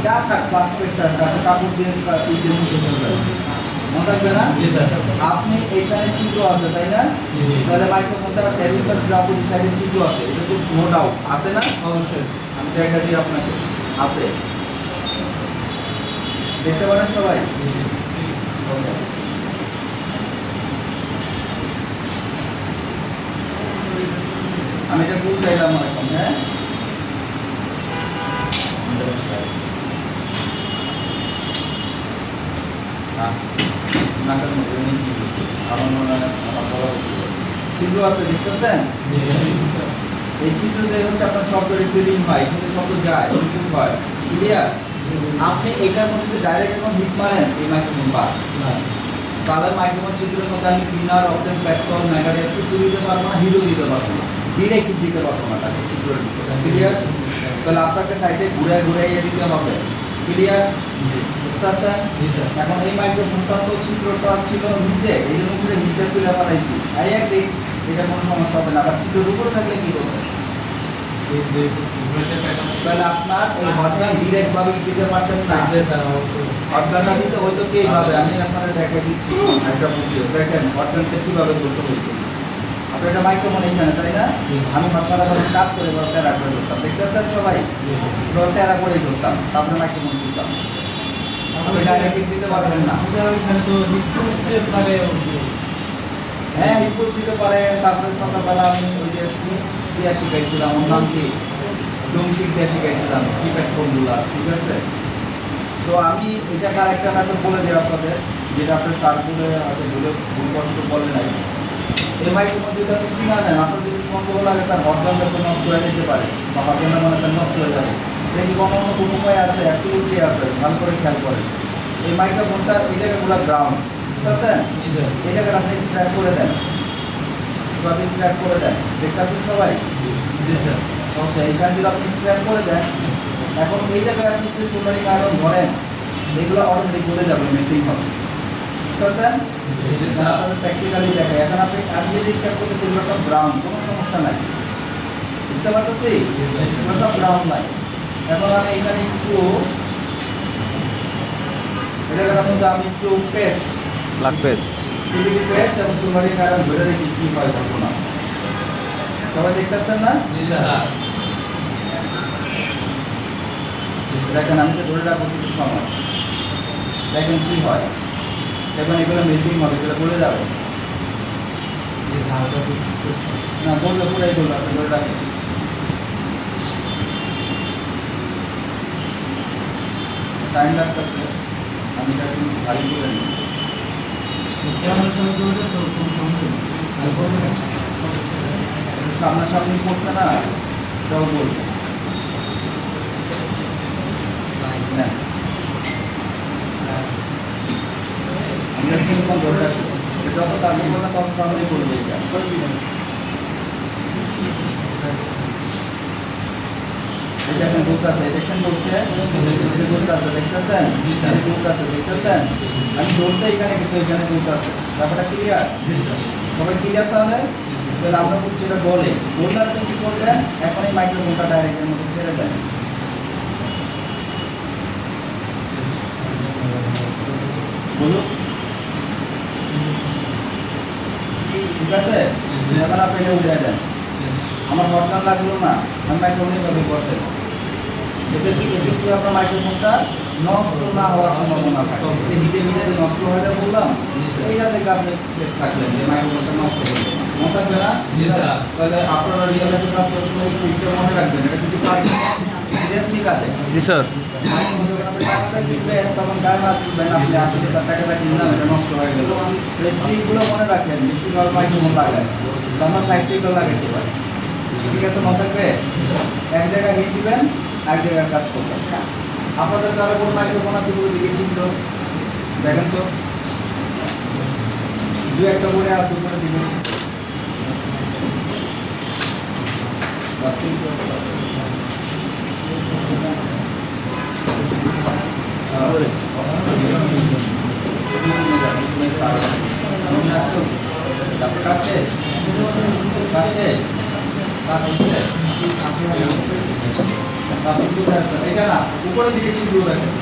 যা থাক ফার্স্ট পেজ থাক কাপড় দিয়ে মুছে ফেলবেন, মনে থাকবে না? জি স্যার। আপনি এখানে ছিদ্র আছে তাই না? জি, জি। তাহলে মাইক্রোফোনটা টেবিল অপোজিট সাইডে ছিদ্র আছে, এটা তো নো ডাউট আছে না? অবশ্যই। আমি দেখা দিই আপনাকে, আছে, দেখতে পারেন সবাই? Okay. আমি এটা ভুল চাইলাম এখন, হ্যাঁ? নাকের মধ্যে নেই কি বলছে? আমার মনে হয় আমার বলা উচিত। ছিদ্র আছে দেখতেছেন? এই চিত্র দিয়ে হচ্ছে আপনার শব্দ রিসিভিং হয়, কিন্তু শব্দ যায়, রিসিভ হয়, ক্লিয়ার? আপনি এটার মধ্যে ডাইরেক্ট এখন হিট মারেন এই মাইক্রোফোন বার, তাহলে মাইক্রোফোন চিত্রের মধ্যে আমি ক্লিনার, অপটেন, প্ল্যাটফর্ম, ম্যাগাডিয়াস কিছু দিতে পারবো না, হিরো দিতে পারবো না, ডিরেক্ট দিতে পারবো না তাকে চিত্রের ভিতরে, ক্লিয়ার? তাহলে আপনাকে সাইডে ঘুরে ঘুরাইয়ে দিতে হবে, ক্লিয়ার? বুঝতেছেন? এখন এই মাইক্রোফোনটা তো চিত্রটা ছিল নিচে, এই জন্য উপরে হিটটা তুলে বানাইছি, আই এগ্রি, এটা কোনো সমস্যা হবে না। আবার চিত্রের উপরে থাকলে কি হবে? তাহলে আপনার এই হটগান ডিরেক্ট ভাবে দিতে পারতেন না, হটগানটা দিতে হয়তো কি এইভাবে, আমি আপনাদের দেখাই দিচ্ছি একটা বুঝিয়ে দেখেন হটগানটা কিভাবে ধরতে হইতো। আপনার এটা মাইক্রোফোন এইখানে তাই না? আমি হটগানটা কাজ করে টেরা করে ধরতাম, দেখতেছেন সবাই? টেরা করে ধরতাম, তারপরে মাইক্রোফোন দিতাম, আপনি ডাইরেক্ট দিতে পারবেন না। হ্যাঁ, ইনপুট দিতে পারেন। তারপরে সকালবেলা আমি ওই যে দিয়া শিখাইছিলাম, ওর নাম কি, ডোমশিট দিয়া শিখাইছিলাম কিপ্যাড ফোনগুলা, ঠিক আছে? তো আমি এটা কারেক্টার না তো বলে দিই আপনাদের, যেটা আপনার সার্কুলে হয়তো ভুলবশত বলে নাই। এই মাইক্রোফোন যদি আপনি কিনা নেন, আপনার যদি সন্দেহ লাগে স্যার হটগানটা তো নষ্ট হয়ে যেতে পারে বা হটগানটা মানে নষ্ট হয়ে যাবে, এটা কি কোনো অন্য কোনো উপায় আছে? অ্যাক্টিভিটি আছে, ভালো করে খেয়াল করেন। এই মাইক্রোফোনটা এই জায়গাগুলো গ্রাউন্ড, ঠিক আছে? এই জায়গাটা আপনি স্ক্র্যাপ করে দেন, আপনি স্ক্র্যাপ করে দেন, দেখতেছেন সবাই? ওকে, এইখানে যদি আপনি স্ক্র্যাপ করে দেন, এখন এই জায়গায় আপনি যদি সোল্ডারিং আয়রন ধরেন, এগুলো অটোমেটিক গলে যাবে, মেল্টিং হবে, ঠিক আছে? আপনাদের প্র্যাকটিক্যালি দেখে এখন আমি যদি স্ক্র্যাপ করতেছি এগুলো সব গ্রাউন্ড, কোনো সমস্যা নাই, বুঝতে পারতেছি? এগুলো সব গ্রাউন্ড নাই। এখন আমি এখানে একটু এই জায়গাটার মধ্যে আমি একটু paste black paste. PVD paste এবং সোল্ডারিং আয়রন ধরে দেখি কি হয় ঘটনা। সবাই দেখতেছেন না? দেখেন আমি তো ধরে রাখবো কিছু সময়, দেখেন কি হয়। এখন এগুলো মেল্টিং হবে, এগুলো গলে যাবে না, গললে পুরাই গলবে, আপনি ধরে রাখেন। টাইম লাগতেছে, আমি এটা একটু ভারী করে নিই। সামনাসামনি পড়ছে না, এটাও বলবো। হ্যাঁ, আমরা সিম্পল ধরে রাখি, যত কাছে করবে তত তাহলেই করবে এটা। এটা এখন বলতেছে, দেখছেন বলছে, এটা বলতেছে, দেখতেছেন? এটা বলতেছে, দেখতেছেন? আমি বলতে এখানে কিন্তু এখানে বলতেছে, ব্যাপারটা ক্লিয়ার? সবাই ক্লিয়ার তাহলে? তাহলে আমরা বলছি এটা বলে আপনি কি করবেন, এখন এই মাইক্রোফোনটা ডাইরেক্টের মধ্যে ছেড়ে দেন, বলুন, ঠিক আছে? এখন আপনি এটা উঠে দেন, আমার হটগান লাগলো না, আমি মাইক্রোফোনে ভাবে বসে, এতে কি আপনার মাইক্রোফোনটা নষ্ট না হওয়ার সম্ভাবনা থাকে, যে হিটে মিটে নষ্ট হয়ে যায় বললাম, এইটা থেকে আপনি সেফ থাকলেন যে মাইক্রোফোনটা নষ্ট হয়ে যাবে, মনে থাকবে না? তাহলে আপনারা রিয়েল লাইফে কাজ করার সময় একটু হিটটা মনে রাখবেন, এটা যদি সিরিয়াসলি কাজে। জি স্যার। তখন গায়ে মাছ তুলবেন, আপনি 80,000 টাকা কিনলাম, এটা নষ্ট হয়ে গেল, এইগুলো মনে রাখেন, কীভাবে মাইক্রোফোন লাগায়, আমরা সাইড থেকে লাগাইতে পারি, ঠিক আছে? মনে থাকবে, এক জায়গায় হিট দিবেন, এক জায়গায় কাজ করবেন। আপনাদের কারো কোনো মাইক্রোফোন আছে পুরো দিকে চিহ্ন দেখেন তো, দু একটা করে আছে উপরে দিকে, কাছে কাছে কাজ হচ্ছে। আপনি কোথায় আছেন? এটা না, উপরের দিকে ছিদ্র দেখেন।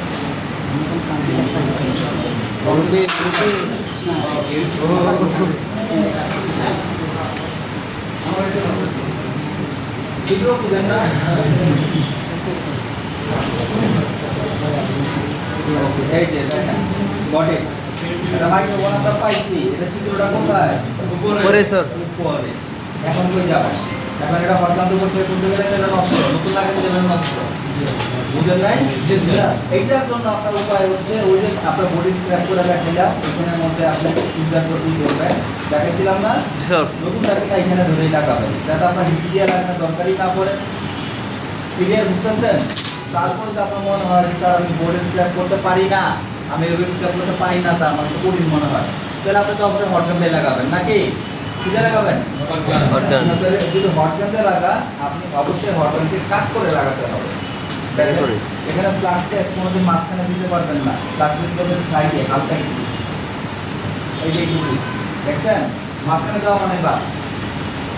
ছিদ্র খুঁজেন না? এই যে দেখেন, বডি। এটা মাইক্রোফোন আমরা পাইছি, এটা ছিদ্রটা কোথায়? উপরে স্যার। উপরে। এখন কই যাবে? এখন এটা হরকান্ত করতে গেলে এটা নষ্ট, নতুন লাগাতে গেলে নষ্ট। বুঝেন নাই? এইটার জন্য আপনার উপায় হচ্ছে ওই যে আপনার বডি স্ক্র্যাপ করে দেখাইলাম, এখানের মধ্যে আপনি ইউজার করে ইউজ করবেন। দেখাইছিলাম না? স্যার। নতুন টাকিটা এখানে ধরেই লাগাবেন, যাতে আপনার হিট দিয়ে লাগানোর দরকারই না পড়ে। ক্লিয়ার বুঝতেছেন? তারপরে তো আপনার মনে হয় যে স্যার আমি বডি স্ক্র্যাপ করতে পারি না, আমি ওয়েব স্ক্র্যাপ করতে পারি না স্যার, আমার কাছে কঠিন মনে হয়, তাহলে আপনি তো অবশ্যই হটগান দিয়ে লাগাবেন নাকি? কি দিয়ে লাগাবেন? হটগান। যদি হটগান দিয়ে লাগা, আপনি অবশ্যই হটগানকে কাট করে লাগাতে হবে। দেখেন, এখানে প্লাস্টিক কোনোদিন মাঝখানে দিতে পারবেন না, প্লাস্টিক দেবেন সাইডে হালকা একটু, এই যে একটু দেখছেন, মাঝখানে দেওয়া মানে বাস।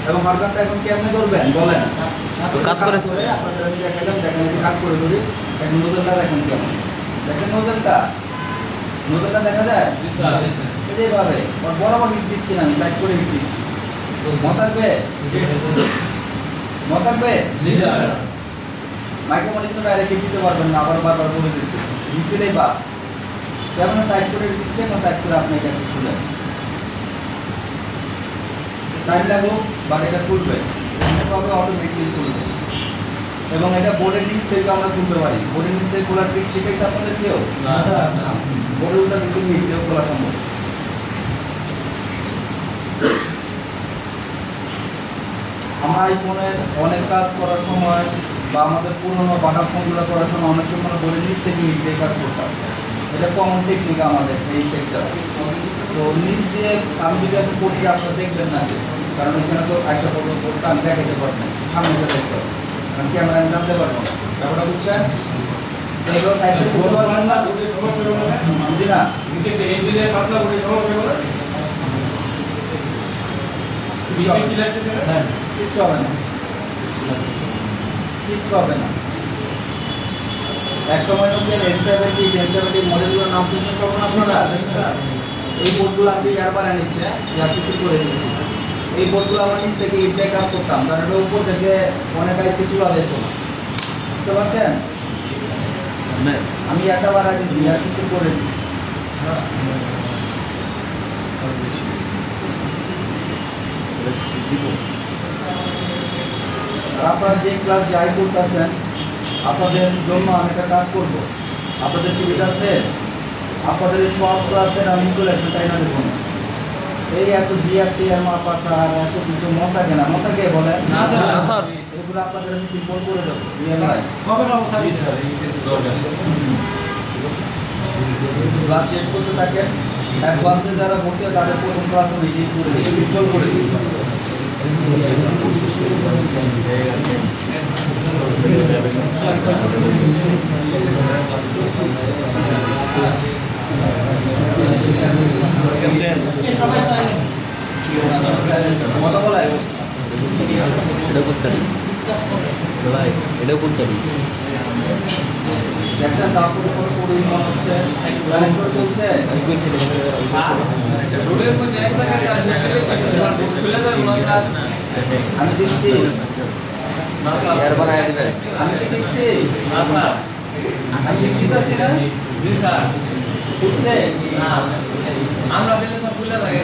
এবং হটগানটা এখন কেমনে ধরবেন বলেন? কাট করে আপনাদের আমি দেখালাম, দেখেন এই যে কাট করে ধরি। দেখেন নোজলটা দেখেন কেমন, দেখেন নোজলটা দেখা যায়? এই যে এইভাবে বরাবর হিট দিচ্ছি না, আমি সাইড করে হিট দিচ্ছি। মতাকবে মাইক্রোফোনে কিন্তু ডাইরেক্ট হিট দিতে পারবেন না, আবার বারবার বলে দিচ্ছি হিট দিলেই বা কেমন সাইড করে দিচ্ছে, এবং সাইড করে আপনি এটা খুলেন, টাইম লাগুক বাট এটা খুলবে, তবে অটোমেটিকলি খুলবে। এবং এটা বোর্ডের নিচ থেকে আমরা খুলতে পারি, বোর্ডের নিচ থেকে খোলার ট্রিক শিখেছে আপনাদের কেউ? বোর্ডের উল্টা কিন্তু হিট দিয়েও খোলা সম্ভব। আমরা আইফোনের অনেক কাজ করার সময় বা আমাদের পুরোনো বাটার ফোনগুলো করার সময় অনেক সময় বোর্ডের নিচ থেকে হিট দিয়ে কাজ করতাম, এটা কমন টেকনিক আমাদের এই সেক্টরে। তো নিচ দিয়ে আমি যদি আপনি করি আপনারা দেখবেন না, কারণ এখানে তো একটা বোর্ডটা আমি দেখাতে পারবো সামনে দেখতে, কারণ ক্যামেরা আমি জানতে পারবো না, ব্যাপারটা বুঝছেন? এগুলো সাইড থেকে করতে পারবেন না, বুঝি না? কিচ্ছু হবে না, কিচ্ছু হবে না। এক সময় নোকিয়ার N70 মডেলগুলোর নাম শুনছেন কখন আপনারা? এই বোর্ডগুলো আজকে এয়ারবার এনেছে, ইয়ারসিসি করে দিয়েছি। এই বোর্ডগুলো আমরা নিচ থেকে ইট দিয়ে কাজ করতাম, কারণ এটা উপর থেকে অনেক আইসি তোলা যেত না, বুঝতে পারছেন? আমি একটা বার আগে ইয়ারসিসি করে দিচ্ছি। আর আপনারা যে ক্লাস যাই করতেছেন, আপনাদের জন্য আমি একটা কাজ করব, আপনাদের সুবিধার্থে আপনাদের সব ক্লাসের আমি ইনফরমেশনটাই না দেখুন। এই এত জিআরটি আর মাপাসা আর এত কিছু মন থাকে না, মন থাকে বলেন না স্যার। এগুলো আপনাদের আমি সিম্পল করে দেবো, রিয়েল লাইফ। কবে অবস্থা ক্লাস শেষ করতে থাকেন, অ্যাডভান্সে যারা ভর্তি হয় তাদের প্রথম ক্লাস আমি শেষ করে দিই, সিম্পল করে দিই। কথা বলে এটাও করতে পারি ভাই, এটাও করতে পারি। দেখছেন তারপরে কোনো কোনো মনে হচ্ছে প্ল্যান করে চলছে। আমি দিচ্ছি, এর বানায় দিবেন। আমি কি দিচ্ছি, আমি শিখিতেছি না, বুঝছে? আমরা দিলে সব ভুলে যায়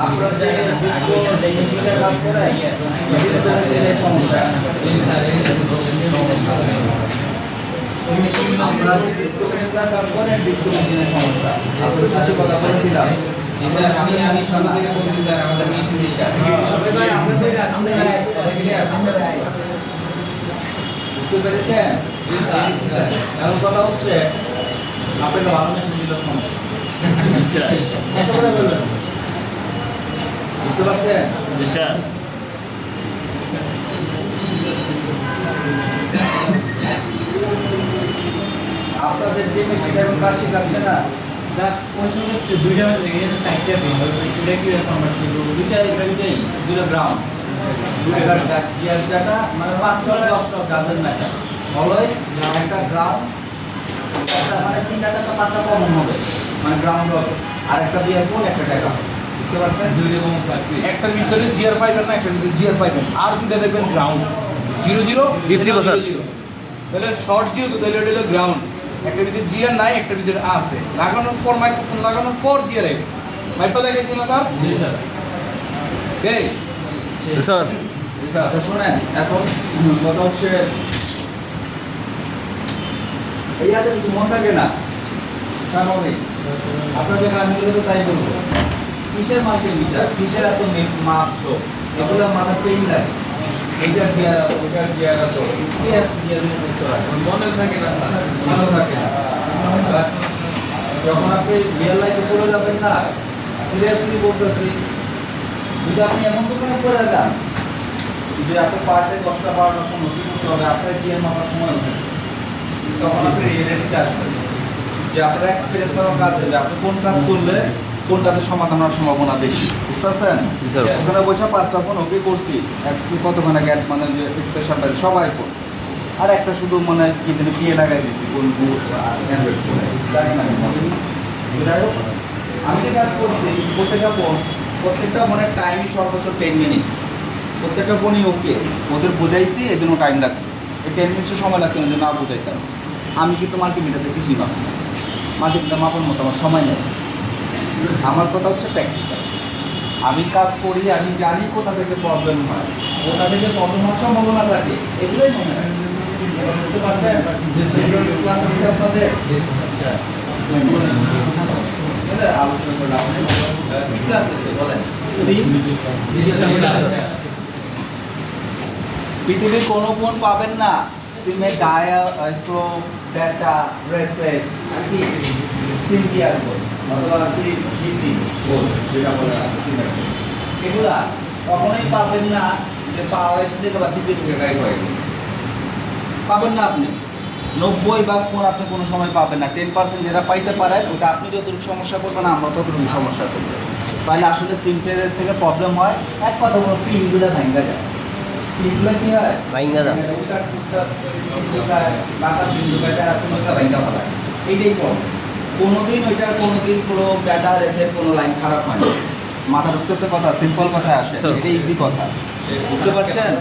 আপনার যে ডিস্কো মেশিনে কাজ করে, ডিস্কো মেশিনের সমস্যা। আমরা যে ডিস্কো মেশিনে কাজ করে, ডিস্কো মেশিনের সমস্যা। আপনাদের সাথে কথা বলে দিলাম। স্যার আমি শুরু থেকে বলছি স্যার আমাদের মিশন ডিস্টার্ব বুঝতে পেরেছেন? এখন কথা হচ্ছে আপনাকে ভালো মেশিন দিল সমস্যা, কত করে বলবেন? বুঝতে পারছেন? আপনাদের যে মেশিন এখন কাজ শিখাচ্ছে না, দুইটা ব্রাউন জিআর ডাটা মানে 5টা 10টা ডাজেন্ট ম্যাটার অলওয়েজ একটা গ্রাউন্ড একটা মানে 3টা 4টা 5টা কমন হবে মানে গ্রাউন্ড হবে আর একটা বিএস বোর্ড একটা ডাটা বুঝতে পারছেন একটার ভিতরে জিআর পাইবেন না একটার ভিতরে জিআর পাইবেন আর দুটো দেখবেন গ্রাউন্ড 0 0 তাহলে শর্ট জিরো তো তাহলে ওটা হলো গ্রাউন্ড একটা ভিতরে জিআর নাই একটা ভিতরে আছে লাগানোর পর মাইক্রোফোন লাগানোর পর জিআর আইবে মাইকটা দেখাইছি না স্যার জি স্যার এই স্যার আচ্ছা শোনেন এখন কথা হচ্ছে এই আছে কিছু মন থাকে না স্বাভাবিক আপনাদের কাজগুলো তো তাই বলবো কিসের মাল্টিমিটার কিসের এত মাপছো এগুলো মাথার পেইন লাগে এইটার গিয়ার ওইটার গিয়ার আছে ইতিহাস গিয়ার বুঝতে পারবেন মনে থাকে না স্যার ভালো থাকে না যখন আপনি রিয়েল লাইফে চলে যাবেন না সিরিয়াসলি বলতেছি যদি আপনি এমন দোকানে পড়ে যান যে আপনার পার্টে 10টা 12টা ফোন নথি করতে হবে আপনার গিয়ার মাপার সময় উঠে তখন আপনি রিয়েলিটিতে আসবেন যে আপনার এক্সপিরিয়েন্স হওয়ার কাজ দেবে আপনি কোন কাজ করলে কোনটাতে সমাধান হওয়ার সম্ভাবনা বেশি বুঝতে পারছেন জি স্যার ওখানে বসে 5টা ফোন ওকে করছি কতখানে গ্যাস মানে যে স্পেশাল সব আইফোন আর একটা শুধু মানে কি যেন পিয়ে লাগাই দিয়েছি কোন অ্যান্ড্রয়েড ফোনে জানি না যাই হোক আমি যে কাজ করছি প্রত্যেকটা ফোনের টাইমই সর্বোচ্চ 10 মিনিটস প্রত্যেকটা ফোনই ওকে ওদের বোঝাইছি এই জন্য টাইম লাগছে এই 10 মিনিটসের সময় লাগছে না না বোঝাইতাম আমি কিন্তু মাল্টিমিটারতে কিছুই মাপি না মাল্টিমিটার মাপার মতো আমার সময় নেই আমার কথা হচ্ছে প্র্যাকটিক্যাল আমি কাজ করি আমি জানি কোথা থেকে প্রবলেম হয় কোথা থেকে প্রবলেম হওয়ার সম্ভাবনা থাকে এগুলোই মনে হয় বুঝতে পারছেন ক্লাস হচ্ছে আপনাদের আলোচনা করলাম কি ক্লাস হচ্ছে বলেন পৃথিবীর কোনো ফোন পাবেন না সিমে ডায়াফ্রো ডেটা রেসেট আর কি সিম কি আসবে অথবা সিম ডিসি বোর্ড যেটা বলে সিমের এগুলা কখনোই পাবেন না যে পাওয়ার এসি থেকে বা সিপি থেকে গাইড হয়ে গেছে পাবেন না আপনি 90 ফোন আপনি কোনো সময় পাবেন না 10% যেটা পাইতে পারেন ওটা আপনি যতটুকু সমস্যা করবেন আমরা ততটুকু সমস্যা করবো তাহলে আসলে সিমটের থেকে প্রবলেম হয় এক কথা বলো পিনগুলো ভাঙ্গা যায় পিনগুলো কি হয় ভাঙ্গা যায় এইটাই প্রবলেম কোনোদিন কোনো ডেটা রেসের কোনো লাইন খারাপ হয় না মাথা ঢুকতেছে কথা সিম্পল কথা আসে এটা ইজি কথা বুঝতে পারছেন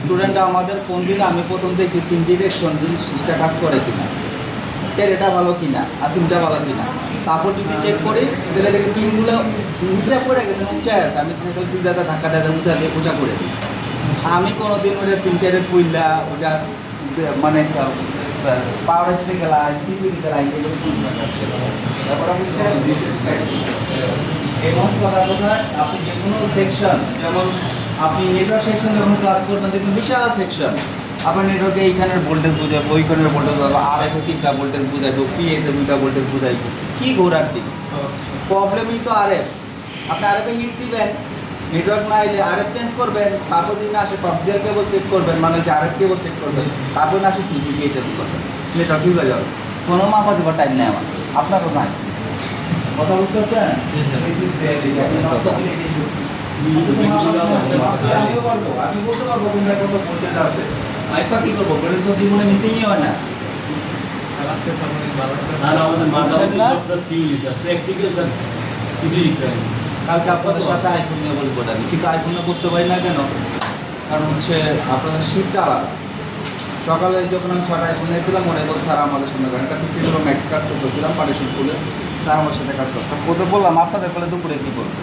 স্টুডেন্টরা আমাদের ফোন দিলে আমি প্রথম দেখি সিম ডিরেকশন সুইচটা কাজ করে কিনা এটা ভালো কিনা আর সিমটা ভালো কিনা তারপর যদি চেক করি তাহলে দেখি পিনগুলো নিচে পড়ে গেছে উঁচায় আছে আমি দুই জায়গা ধাক্কা দেয় উঁচা দিয়ে উঁচা করে দিই আমি কোনোদিন ওটা সিমটারে পুইলা ওটা মানে পাওয়ার এসে গেলাম সিপি দিকে লাইন তারপর এবং কথা কোথায় আপনি যে কোনো সেকশন যেমন আপনি নেটওয়ার্ক সেকশন যখন ক্লাস করবেন দেখবেন বিশাল সেকশন আপনার নেটওয়ার্কে এইখানের ভোল্টেজ বোঝাবো ওইখানের ভোল্টেজ বোঝাবো আর এতে 3টা ভোল্টেজ বোঝাইবো পিএতে 2টা ভোল্টেজ বোঝাইবো কী ঘোরাটি প্রবলেমই তো আরএফ আপনি আরএফে হিট দিবেন নেটওয়ার্ক না এলে আরএফ চেঞ্জ করবেন তারপর দিন আসে কক্সিয়াল কেবল চেক করবেন মানে যে আরএফ কেবল চেক করবেন তারপর না আসে 2G চেঞ্জ করবেন নেটওয়ার্ক ঠিক হয়ে যাবে কোনো মাপা দেবার টাইম নেই আমার আপনারও নাই কথা বুঝতেছেন আমিও পারবো আমি বলতে পারবো কোনটা কত ভোল্টেজ আছে মাইপা কি করবো ভোল্টেজ তো জীবনে মিসিংই হয় না কালকে আপনাদের সাথে আইফোন নিয়ে বলবো আমি কিন্তু আইফোনে বুঝতে পারি না কেন কারণ হচ্ছে আপনাদের শীতটা আলাদা সকালে যখন আমি 6টা আইফোন নিয়েছিলাম মনে বল স্যার আমাদের সামনে একটা 50 Pro ম্যাক্স কাজ করতেছিলাম পার্টিশন খুলে স্যার আমার সাথে কাজ করতাম ওদের বললাম আপনাদের ফলে দুপুরে কী করবো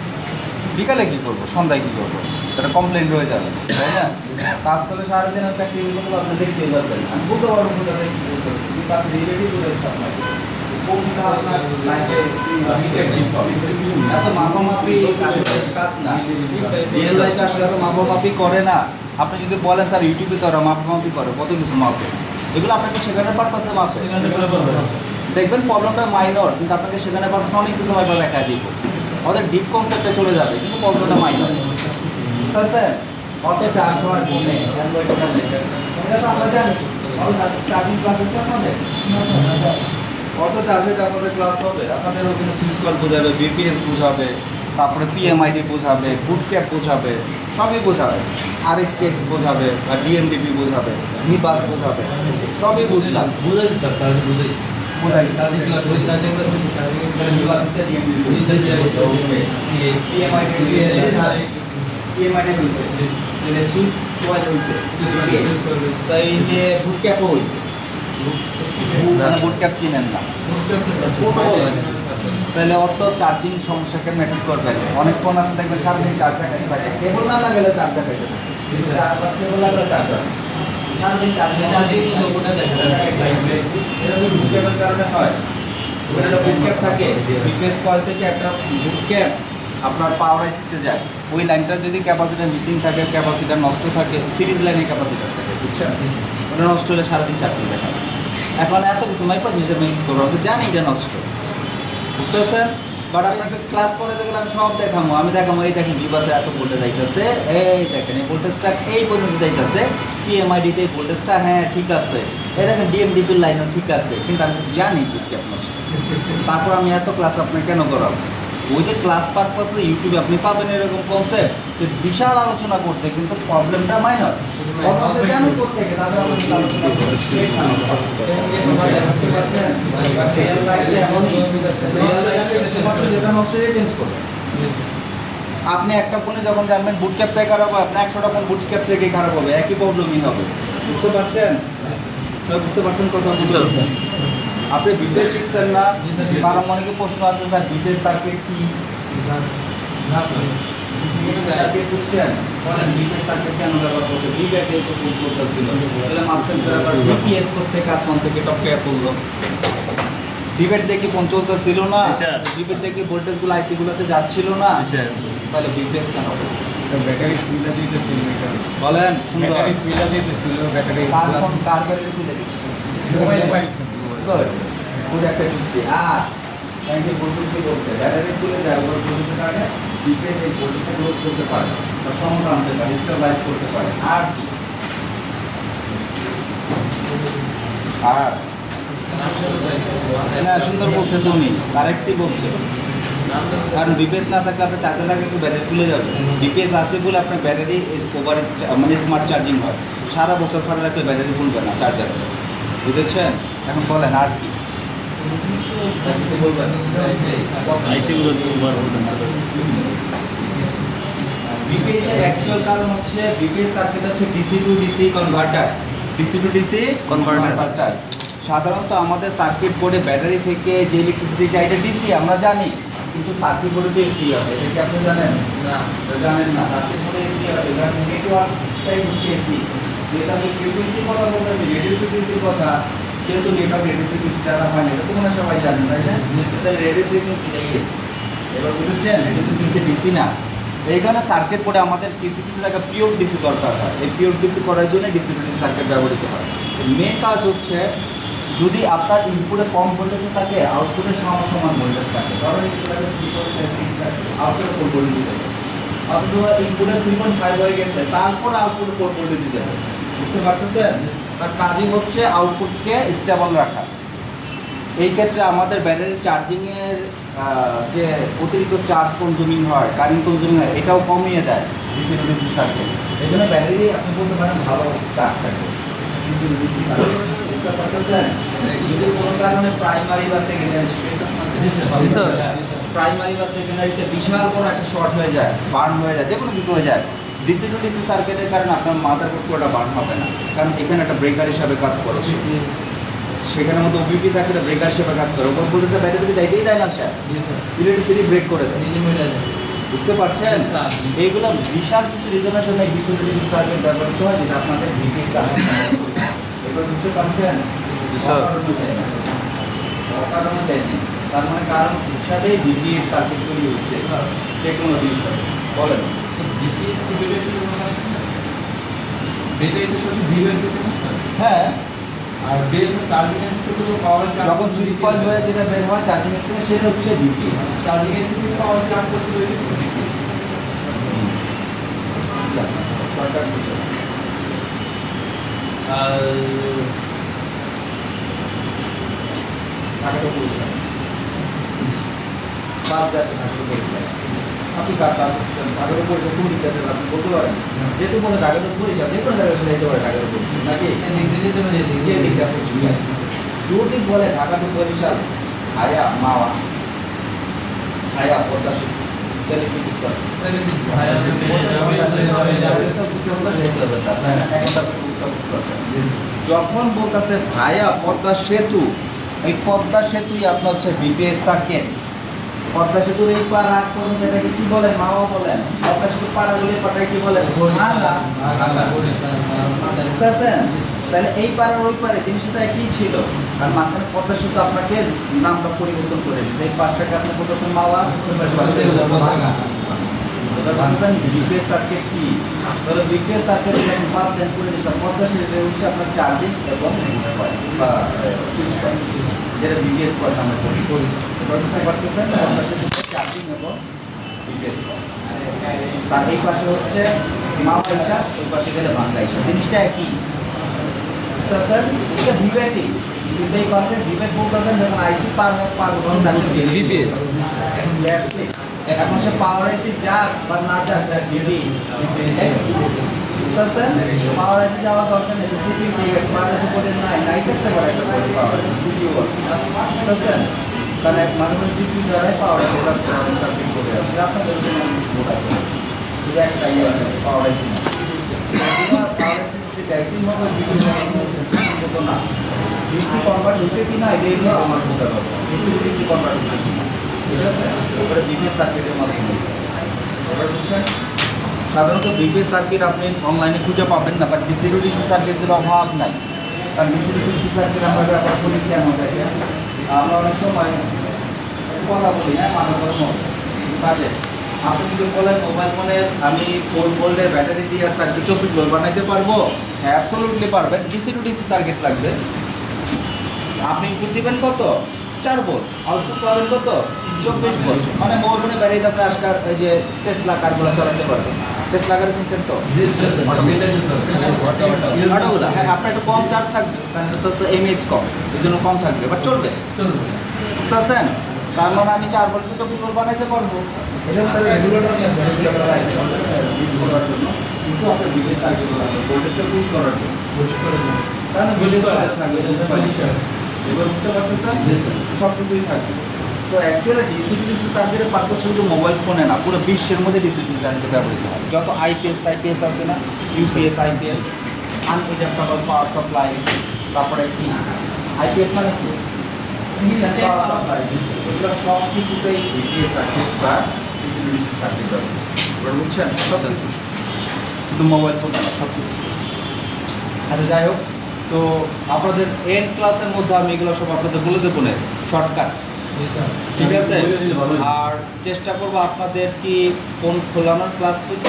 বিকালে কী করবো সন্ধ্যায় কী করবো একটা কমপ্লেন রয়ে যাবে তাই না কাজ করলে সারাদিন একটা ক্লিনিক আপনি দেখতেই পারবেন আমি বলতে পারবো কোনটা কী করতেছি কিন্তু আপনি রিলেটিভ বলেছেন আপনাকে কোনটা আপনার লাইফে ইফেক্টিভ হবে এত মাপামাপি কাজ না রিয়েল লাইফে আসলে এত মাপামাপি করে না আপনি যদি বলেন স্যার ইউটিউবে তো ওরা মাপামাপি করে কত কিছু মাপে এগুলো আপনাকে শেখানোর পারপাসে মাপে দেখবেন প্রবলেমটা মাইনর কিন্তু আপনাকে শেখানোর পারপাসে অনেক কিছু হয়তো দেখা দিব ওদের ডিপ কনসেপ্টে চলে যাবে কিন্তু প্রবলেমটা মাইনর বুঝতে পারছেন অটো চার্জ হয় ফোনে অ্যান্ড্রয়েড ফোনে এটা তো আমরা জানি চার্জিং ক্লাস আছে আপনাদের অটো চার্জের আপনাদের ক্লাস হবে আপনাদের ওখানে সুইচ কল বোঝাবে বিপিএস বোঝাবে তারপরে পিএমআইডি বোঝাবে, বুট ক্যাপ বোঝাবে, সবই বোঝাবে, আরএক্সটিএক্স বোঝাবে, বা ডিএমডিপি বোঝাবে, ভিবাস বোঝাবে, সবই বুঝলাম। বুঝাই স্যার, স্যার বুঝাই। বোঝাই পিএমআইডি হয়েছে, সুইচ কোয়াইল হয়েছে, তাই যে বুট ক্যাপও হয়েছে, মানে বুট ক্যাপ চিনেন না, তাহলে ওর তো চার্জিং সমস্যাকে ম্যাটার করবে। অনেক ফোন আছে দেখবেন সারাদিন চার্জ দেখাতে থাকে, কেবল না লাগালে চার্জ দেখাতে থাকে, কেবল লাগালে চার্জ হয় সারাদিন বুটক্যাপের কারণে হয়। ওটা বুটক্যাপ থাকে, বিশেষ কয়েল থেকে একটা বুটক্যাপ আপনার পাওয়ার আইসিতে যায়, ওই লাইনটা যদি ক্যাপাসিটার মিসিং থাকে, ক্যাপাসিটার নষ্ট থাকে, সিরিজ লাইনে ক্যাপাসিটার থাকে, বুঝছেন? ওটা নষ্ট হলে সারাদিন চার্জ দেখা। এখন এত কিছু মাইপাস হিসেবে করবো, আমি জানি এটা নষ্ট, বুঝতেছেন? বাট আপনাকে ক্লাস পড়াতে গেলে আমি সব দেখাবো, আমি দেখাবো এই দেখেন ভিবাসে এত ভোল্টেজ যাইতেছে, এই দেখেন এই ভোল্টেজটা এই পর্যন্ত যাইতেছে, পিএমআইডিতে এই ভোল্টেজটা হ্যাঁ ঠিক আছে, এই দেখেন ডিএমডিপির লাইনও ঠিক আছে, কিন্তু আমি জানি বুটক্যাপ নষ্ট। তারপর আমি এত ক্লাস আপনি কেন করাবো? ওই যে ক্লাস পারপাসে ইউটিউবে আপনি পাবেন এরকম কনসেপ্ট, বিশাল আলোচনা করছে, কিন্তু প্রবলেমটা মাইনর। জানি কোথেকে তাদের আলোচনা আপনি একটা ফোনে যখন জানবেন বুটক্যাপ থেকে খারাপ হবে, আপনি 100টা ফোন বুটক্যাপ থেকে খারাপ হবে, একই প্রবলেমই হবে। বুঝতে পারছেন? বুঝতে পারছেন কথা? আপনি বিটেস শিখছেন না, কারণ অনেকে প্রশ্ন আছে স্যার বিটেস সার্কিট কি? সার্কিট বুঝছেন? বলেন বিটেস সার্কিট কেন ব্যবহার করছে? বিটেস তো খুব করতেছিল, তাহলে মাস্টার ড্রাইভার বিপিএস করতে কাজ ফোন থেকে টপকে পড়লো। ডিবেট দেখি ফোন চলতেছিল না, ডিবেট দেখি ভোল্টেজগুলো আইসিগুলোতে যাচ্ছিল না, তাহলে বিপিএস কেন? ব্যাটারি ফুলটা যেতেছিল, বলেন সুন্দর ব্যাটারি ফুলটা যেতেছিল, ব্যাটারি কার ফোন কার ব্যাটারি খুলে দিচ্ছে একটা দিচ্ছে। আর ব্যাংকে ভোল্টেজ বলছে ব্যাটারি খুলে যায়, ওর ভোল্টেজের কারণে বিপিএস এই ভোল্টেজটা গ্রোথ করতে পারে, বা সমতা আনতে পারে, স্টেবিলাইজ করতে পারে। আর কি? আর না সুন্দর বলছে তুমি, কারেক্টই বলছে, কারণ বিপিএস না থাকলে আপনার চার্জার লাগে একটু ব্যাটারি খুলে যাবে। বিপিএস আছে বলে আপনার ব্যাটারি ওভার মানে স্মার্ট চার্জিং হয়, সারা বছর পরে রাখলে ব্যাটারি খুলবে না চার্জার, বুঝেছেন? এখন বলেন আর কি বিপিএস এর অ্যাকচুয়াল কারণ হচ্ছে বিপিএস সার্কিট হচ্ছে DC two DC converter, DC two DC converter. সাধারণত আমাদের সার্কিট বোর্ডে ব্যাটারি থেকে যে ইলেকট্রিসিটি যায় এটা ডিসি আমরা জানি, কিন্তু সার্কিট বোর্ডে তো এসি আছে, এটা কি আপনি জানেন? না, জানেন না। সার্কিট বোর্ডে এসি আছে, এটা নেটওয়ার্কটাই হচ্ছে এসি। যেটা আমি ফ্রিকোয়েন্সির কথা বলতেছি, রেডিও ফ্রিকোয়েন্সির কথা, কিন্তু নেটওয়ার্ক রেডিও ফ্রিকোয়েন্সি যারা হয় না, এটা তো মনে হয় সবাই জানেন, তাই না? তাই রেডিও ফ্রিকোয়েন্সিটাই এসি। এবার বুঝেছেন? রেডিও ফ্রিকোয়েন্সি ডিসি না। এইখানে সার্কিট বোর্ডে আমাদের কিছু কিছু জায়গায় পিওর ডিসি দরকার হয়, এই পিওর ডিসি করার জন্য ডিসি টু ডিসি সার্কিট ব্যবহৃত হয়। মেন কাজ হচ্ছে যদি আপনার ইনপুটে কম ভোল্টেজ থাকে, আউটপুটে সমান ভোল্টেজ থাকে, ধরো ইনপুটে 3.6 আছে, আউটপুটে 4 ভোল্টেজ দিতে হবে, অথবা ইনপুটে 3.5 হয়ে গেছে, তারপর আউটপুটে 4 ভোল্টেজ দিতে হবে। বুঝতে পারতেছেন? তার কাজই হচ্ছে আউটপুটকে স্টেবল রাখা। এই ক্ষেত্রে আমাদের ব্যাটারি চার্জিংয়ের যে অতিরিক্ত চার্জ কনজিউমিং হয়, কারেন্ট কনজিউমিং হয়, এটাও কমিয়ে দেয় ডিসি টু ডিসি সার্কিট। এই জন্য ব্যাটারি আপনি বলতে পারেন ভালো চার্জ থাকে ডিসি টু ডিসি সার্কিট। বুঝতে পারতেছেন? যদি কোনো কারণে প্রাইমারি বা সেকেন্ডারি প্রাইমারি বা সেকেন্ডারিতে বিশাল বড় একটা শর্ট হয়ে যায়, বার্ন হয়ে যায়, যে কোনো কিছু হয়ে যায়, ডিসি টু ডিসি সার্কিটের কারণে আপনার মাথার পুরোটা বার্ন হবে না, কারণ এখানে একটা ব্রেকার হিসাবে কাজ করে, সেখানের মধ্যে ওপিপি থাকে, একটা ব্রেকার হিসেবে কাজ করে। ওপর বলতেছে ব্যাটারি থেকে যাইতেই দেয় না, স্যার ইলেকট্রিসিটি ব্রেক করে দেয়। বুঝতে পারছেন? এইগুলো বিশাল কিছু রিজনের জন্য ডিসি টু ডিসি সার্কিট ব্যবহৃত হয়, যেটা আপনাদের বিপিএস এবার বুঝতে পারছেন? অকারণে দেয়নি, তার মানে কারণ হিসাবে বিপিএস সার্কিট তৈরি হয়েছে টেকনোলজি হিসাবে। বলেন হ্যাঁ, আর বের চার্জিং এসিতে তো পাওয়ার যখন সুইচ পয়েন্ট হয়ে যেটা বের হয় চার্জিং এসে, সেটা হচ্ছে বিপি। চার্জিং এসিতে পাওয়ার স্টার্ট করতে হলে শর্টকাট বিষয়। টাকাটা পরিষ্কার বাদ যাচ্ছে, টাকাটা পরিষ্কার আপনি কার কাজ করছেন, ঢাকার উপর কোন দিক থেকে আপনি বলতে পারেন, যেহেতু বলে ঢাকার উপর পরিচয়, যে কোনো জায়গায় চলে যেতে পারে ঢাকার উপর, নাকি যে দিক দিয়ে আপনি শিখবেন। যদি বলে ঢাকা টু বরিশাল ভায়া মাওয়া ভায়া পদ্মা সেতু, তাহলে কি বুঝতে পারছেন? যখন বলতেছে ভায়া পদ্মা সেতু, এই পদ্মা সেতুই আপনার হচ্ছে বিপিএস সার্কিট। পদ্মা সেতুর এই পার আগ পর্যন্ত এটাকে কি বলেন, মাওয়া বলেন। পদ্মা সেতু পার হলে পাটায় কি বলেন, ভাঙা। বুঝতেছেন? তাহলে এই পার আর ওই পারে জিনিসটা একই ছিল, আর মাঝখানে পদ্মা সেতু আপনাকে নামটা পরিবর্তন করে দিচ্ছে। এই পাশটাকে আপনি বলতেছেন মাওয়া, বিপিএস সার্কিট কি? তাহলে বিপিএস সার্কিট যখন পার দেন করে দিতে পদ্মা সেতু হচ্ছে আপনার চার্জিং এবং বা সুইচ পয়েন্ট, যেটা বিপিএস পয়েন্ট আমরা করি। বুঝতে পারতেছেন? পদ্মা সেতুতে চার্জিং এবং বিপিএস পয়েন্ট। তার এই পাশে হচ্ছে মাওয়া ইসা, ওই পাশে গেলে ভাঙ্গা ইসা, জিনিসটা একই। বুঝতেছেন? এটা ভিভেটি, কিন্তু এই পাশে ভিভেট বলতেছেন যখন আইসি পার বিপিএস এখন সে পাওয়ার আইসি যাক বা না যাক ডিবি বুঝতেছেন? পাওয়ার আইসি যাওয়া দরকার নেই, সিপিইউ ঠিক আছে, পাওয়ার আইসি বলে নাই থাকতে পারে একটা পাওয়ার আইসি, সিপিইউ আছে। বুঝতেছেন? কারণ এক মাঝে মাঝে সিপিইউ দ্বারাই পাওয়ার আইসি সার্কিট করে আছে, আপনাদের জন্য বোর্ড আছে, শুধু একটা ইয়ে আছে পাওয়ার আইসি না। পাওয়ার আইসি যদি একদিন হবে ভিডিও হতো না, ডিসি কনভার্ট হয়েছে কি না এটাই হলো আমার বোঝা দরকার। ডিসি কনভার্ট হয়েছে কি না, ঠিক আছে? ওপরে বিপিএস সার্কিটের মাধ্যমে এবার বুঝছেন? সাধারণত বিপিএস সার্কিট আপনি অনলাইনে খুঁজে পাবেন না, বাট ডিসি টু ডিসি সার্কিটের অভাব নাই। কারণ ডিসি টু ডিসি সার্কিট আমরা ব্যবহার করি কেন দেখেন, আমরা অনেক সময় কথা বলি, হ্যাঁ মানব কাজে আপনি যদি বলেন মোবাইল ফোনের আমি 4 ভোল্টের ব্যাটারি দিয়ে সার্কিট 24 ভোল্ট বানাইতে পারবো, হ্যাঁ অ্যাবসলিউটলি পারবেন। ডিসি টু ডিসি সার্কিট লাগবে, আপনি ইনপুট দিবেন কত 4 ভোল্ট, আউটপুট পাবেন কত 24 ভোল্ট। মানে মোবাইল ফোনের ব্যাটারিতে আপনি আজকাল এই যে টেসলা কারগুলো চালাতে পারবেন। টেসলা কার কিনছেন তো হ্যাঁ, আপনার একটু কম চার্জ থাকবে, কারণ তো এমএএইচ কম, এই জন্য কম থাকবে, বাট চলবে। বুঝতে পারছেন? তার মানে আমি 4 ভোল্ট 24 ভোল্ট বানাইতে পারবো। এরকম তাহলে রেগুলেটর করার জন্য, কিন্তু আপনার বিপিএস সার্কিট লাগবে ভোল্টেজটা বুস্ট করার জন্য, কারণ বিপিএস থাকবে এবার বুঝতে পারতেছেন? সব কিছুই থাকবে। তো অ্যাকচুয়ালি ডিসি টু ডিসি সার্কিটের পারপাস শুধু মোবাইল ফোনে না, পুরো বিশ্বের মধ্যে ডিসি টু ডিসি সার্কিট ব্যবহৃত হয়। যত আইপিএস টাইপিএস আছে না, UPS IPS unpredictable power supply, তারপরে কি আইপিএস মানে কি ইনস্ট্যান্ট পাওয়ার সাপ্লাই, এগুলো সব কিছুতেই বিপিএস সার্কিট বা ডিসি টু ডিসি সার্কিট ব্যবহৃত। এবার বুঝছেন? সব কিছু, শুধু মোবাইল ফোন না, সব কিছু। আচ্ছা যাই হোক, তো আপনাদের এন্ড ক্লাসের মধ্যে আমি এগুলো সব আপনাদের বলে দেবো না, শর্টকাট, ঠিক আছে? আর চেষ্টা করবো আপনাদের কি ফোন খোলানোর ক্লাস হয়েছে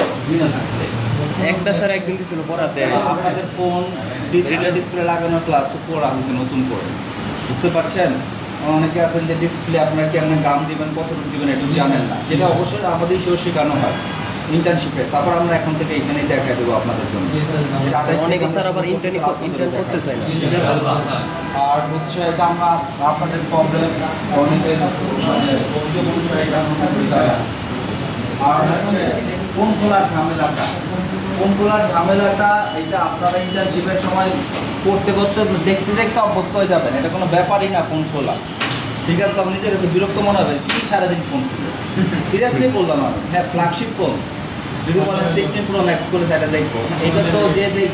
একটা স্যার একদিন ছিল পড়াতে আপনাদের ফোন ডিসপ্লে লাগানোর ক্লাস করা হয়েছে নতুন করে। বুঝতে পারছেন? অনেকে আছেন যে ডিসপ্লে আপনারা কেমন দাম দিবেন, কতটুকু দিবেন এটুকু জানেন না, যেটা অবশ্যই আমাদের শেখানো হয় ইন্টার্নশিপে। তারপর আমরা এখন থেকে এখানেই দেখা দেবো আপনাদের জন্য। অনেকে স্যার আবার ইন্টার্ন করতে চায় না। ঠিক আছে? আর হচ্ছে এটা আমরা আপনাদের প্রবলেম অনেকের মানে অভিযোগ অনুসারে এটা আমরা করি। আর হচ্ছে ফোন খোলার ঝামেলাটা, ফোন খোলার ঝামেলাটা এটা আপনারা ইন্টার্নশিপের সময় করতে করতে দেখতে দেখতে অভ্যস্ত হয়ে যাবেন, এটা কোনো ব্যাপারই না ফোন খোলা। ঠিক আছে? তখন নিজের কাছে বিরক্ত মনে হবে, কি সারাদিন ফোন খুলে। সিরিয়াসলি বললাম আমি, হ্যাঁ ফ্ল্যাগশিপ ফোন যদি বলেন 16 প্রো ম্যাক্স করে সেটা দেখবো, এটা তো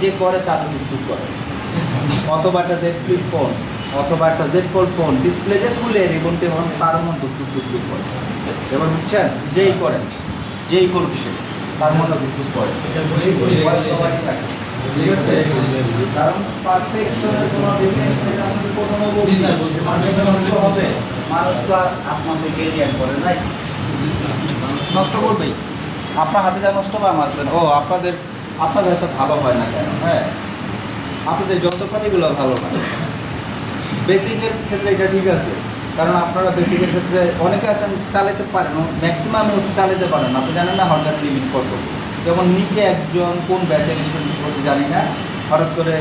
যে করে তাতে দুঃখ করে। অথবা একটা জেড ফ্লিপ ফোন, অথবা একটা জেড ফোল্ড ফোন, ডিসপ্লে যে খুলে রিবন টেবন তার মন দুঃখ করে। এবার বুঝছেন? যেই করুক সে তার মনে দুঃখ করে, সবারই থাকে। ঠিক আছে? কারণ পারফেকশনের কোনো ডিফারেন্স নেই। আমি প্রথমে বলছি মানুষের নষ্ট হবে, মানুষ তো আর আসমান থেকে এলিয়ান করে নাই, নষ্ট করবেই। আপনার হাতে যা নষ্ট হবে আমার ও আপনাদের হয়তো ভালো হয় না কেন, হ্যাঁ আপনাদের যন্ত্রপাতিগুলো ভালো হয়। বেসিকের ক্ষেত্রে এটা ঠিক আছে, কারণ আপনারা বেসিকের ক্ষেত্রে অনেকে আছেন চালাতে পারেন, ম্যাক্সিমাম হচ্ছে চালাতে পারেন না। আপনি জানেন না হঠাৎ লিমিট কত, যেমন নিচে একজন কোন ব্যাচের স্টুডেন্ট করছে জানি না, হঠাৎ করে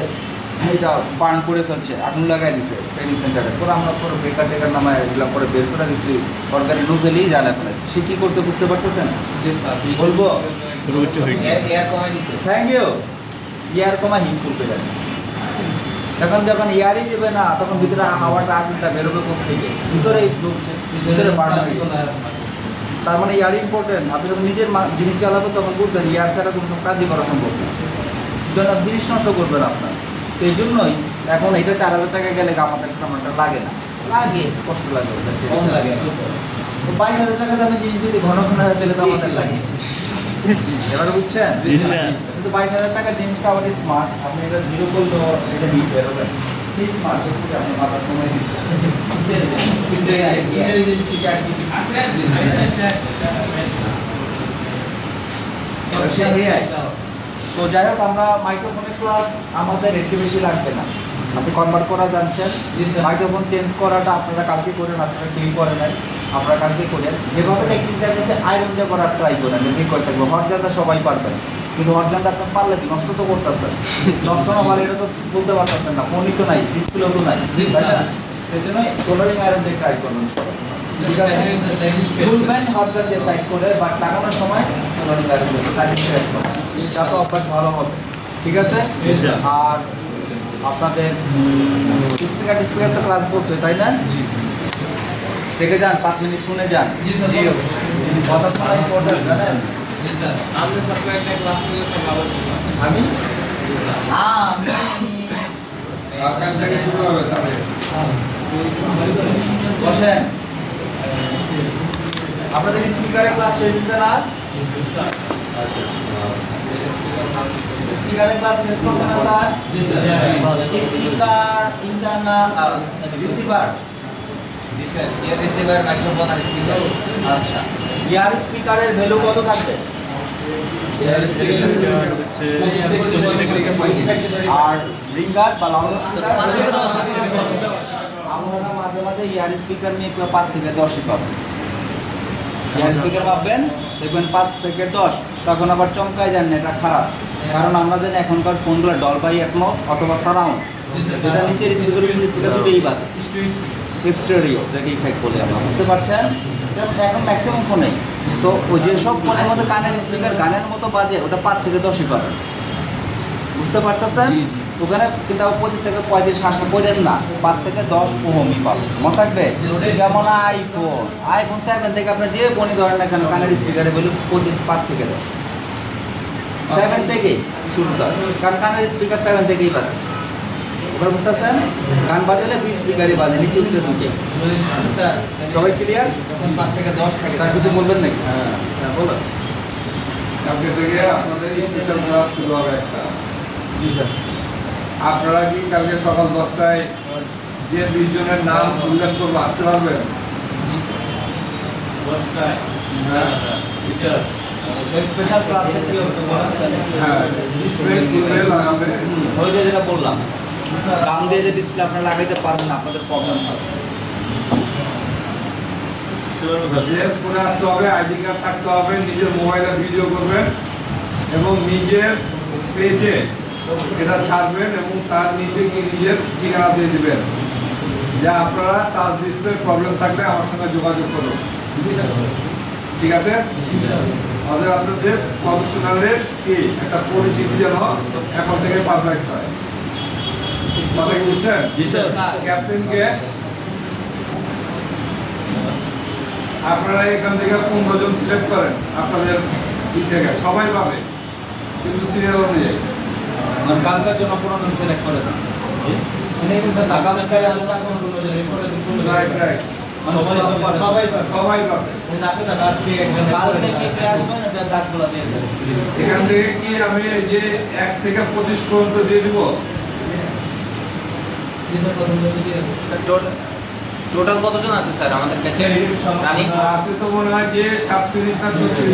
এটা বার্ন করে ফেলছে, আগুন লাগাই দিছে ট্রেনিং সেন্টারে। পরে আমরা পরে বেকার টেকার নামায় এগুলো পরে বের করে দিচ্ছি, সরকারি নোজেলেই জ্বালা ফেলেছে। সে কী করছে বুঝতে পারতেছেন? বলবো এয়ার কমাই দিছে। Thank you. ইয়ার কমা হিটফুল করে দিচ্ছে। এখন যখন ইয়ারই দেবে না তখন ভিতরে হাওয়াটা আগুনটা বেরোবে কোথা থেকে? ভিতরেই জ্বলছে, ভিতরে বার্ন হয়ে গেছে। তার মানে ইয়ার ইম্পর্টেন্ট। আপনি যখন নিজের জিনিস চালাবেন তখন বুঝবেন ইয়ার ছাড়া কোনো সব কাজই করা সম্ভব না। জন্য জিনিস নষ্ট করবেন আপনার। তো এই জন্যই এখন এটা 4000 টাকা গেলে আমাদের খামারটা লাগে না, লাগে কষ্ট লাগে ওটা। কম লাগে। তো 22,000 টাকা দামের জিনিস যদি ঘন ঘন চলে তো আমাদের লাগে। এবার বুঝছেন? কিন্তু 22,000 টাকার জিনিসটা আমাদের স্মার্ট। আপনি এটা জিরো করলেও এটা হিট বেরোবেন। সেই স্মার্ট সেক্ষেত্রে আপনি মাথা কমে দিচ্ছে। তো যাই হোক, আমরা মাইক্রোফোনের ক্লাস আমাদের একটু বেশি লাগবে না। আপনি কনভার্ট করা জানছেন, মাইক্রোফোন চেঞ্জ করাটা আপনারা কালকে করেন, আসলে কেউ করে নাই, আপনারা কালকে করেন। যেভাবে টেকনিক দেখেছে আয়রন দিয়ে করার ট্রাই করেন, ঠিক হয়ে থাকবে। হটগানটা সবাই পারবেন, কিন্তু হটগানটা আপনার পারলে কি নষ্ট তো করতেছেন। নষ্ট না পারলে এটা তো বলতে পারতেছেন না, ফোনই তো নাই, ডিসপ্লেও তো নাই, তাই না? সেই জন্য সোলারিং আয়রন দিয়ে ট্রাই করবেন সবাই, ঠিক আছে? ফুলম্যান হটগান দিয়ে সাইড করে বাট লাগানোর সময় সোলারিং আয়রন দিয়ে টাইমিং সেট করুন, তাতে অভ্যাস ভালো হবে, ঠিক আছে? আর আপনাদের স্পিকার তো ক্লাস বলছে, তাই না? দেখে যান, 5 মিনিট শুনে যান। কথা শোনা ইম্পর্টেন্ট, জানেন? আমরা সাপ্লাই একটা ক্লাস নিয়ে সব ভালো। আমি আকাশ থেকে শুরু হবে তাহলে। বসেন। আপনাদের স্পিকারের ক্লাস শেষ হয়েছে না? স্পিকারের ক্লাস শেষ করছে না স্যার? Speaker internal receiver. জি স্যার, এয়ার রিসিভার, মাইক্রোফোন আর স্পিকার। আচ্ছা, ইয়ার স্পিকারের ভ্যালু কত থাকবে? এয়ার রিসিভার আর রিঙ্গার বা লাউড স্পিকার আমরা মাঝে মাঝে ইয়ার স্পিকার নিয়ে 5 থেকে 10ই পাবেন। ইয়ার স্পিকার পাবেন, দেখবেন 5 থেকে 10, তখন আবার চমকায় যান না, এটা খারাপ। কারণ আমরা জানি এখনকার ফোনগুলো ডলবাই অ্যাটমস অথবা সারাউন্ড, যেটা নিচের স্পিকার উপরে স্পিকার দুটোই বাজে, স্টেরিও যেটা ইফেক্ট বলে আমরা, বুঝতে পারছেন? এখন ম্যাক্সিমাম ফোনেই তো ওই যেসব ফোনের মধ্যে কানের স্পিকার গানের মতো বাজে ওটা 5 থেকে 10ই পাবেন, বুঝতে পারতেছেন? ওখানে কিন্তু আবার 25 থেকে 35 আশা করেন না, 5 থেকে 10 ওহমই পাবেন, মনে থাকবে? যেমন আইফোন 7 থেকে আপনি যে ফোনই ধরেন না কেন কানের স্পিকারে বলি 5 থেকে 10, 7 থেকেই শুরু করেন, কারণ কানের স্পিকার 7 থেকেই বাজে। এবার বুঝতেছেন? গান বাজালে 2 স্পিকারই বাজে, নিচে উঠলে 2টি। স্যার, সবাই ক্লিয়ার? যখন 5 থেকে 10 থাকে তার কিছু বলবেন নাকি? হ্যাঁ বলুন। কালকে থেকে আপনাদের স্পেশাল ক্লাস শুরু হবে একটা। জি স্যার। আপনারা কি কালকে সকাল 10টায় যে 20 জনের নাম উল্লেখ করবো আসতে পারবেন? 10টায়? হ্যাঁ স্পেশাল ক্লাসে কি হবে বলেন? হ্যাঁ, ডিসপ্লে লাগাবে। ওই যে যেটা বললাম, দাম দিয়ে যে ডিসপ্লে আপনারা লাগাইতে পারবেন না, আপনাদের প্রবলেম হবে। ড্রেস পরে আসতে হবে, আইডি কার্ড থাকতে হবে, নিজের মোবাইলে ভিডিও করবেন এবং নিজের পেজে এটা ছাড়বেন এবং তার নিচে কি নিজের ঠিকানা দিয়ে দিবেন যে আপনারা টাচ ডিসপ্লে প্রবলেম থাকলে আমার সঙ্গে যোগাযোগ করুন, ঠিক আছে? আমাদের আপনাদের প্রফেশনালের কি একটা পরিচিতি যেন এখন থেকে পারফেক্ট হয়, কথা কি বুঝছেন? ক্যাপ্টেনকে আপনারা এখান থেকে 15 জন সিলেক্ট করেন, আপনাদের দিক থেকে সবাই পাবে, কিন্তু সিরিয়াল অনুযায়ী। মানে কালকার জন্য 15 জন সিলেক্ট করে দেন, আগামীকালের জন্য 15 জন সিলেক্ট করে দেন। রাইট রাইট, সবাই পাবে। কালকে কে কে আসবেন এটা দাগগুলো দিয়ে দেন। এখান থেকে কি আমি এই যে 1 থেকে 25 পর্যন্ত দিয়ে দিব? টোটাল কতজন আছে স্যার আমাদের ব্যাচে রানিং? আজকে তো মনে হয় যে 37 না 36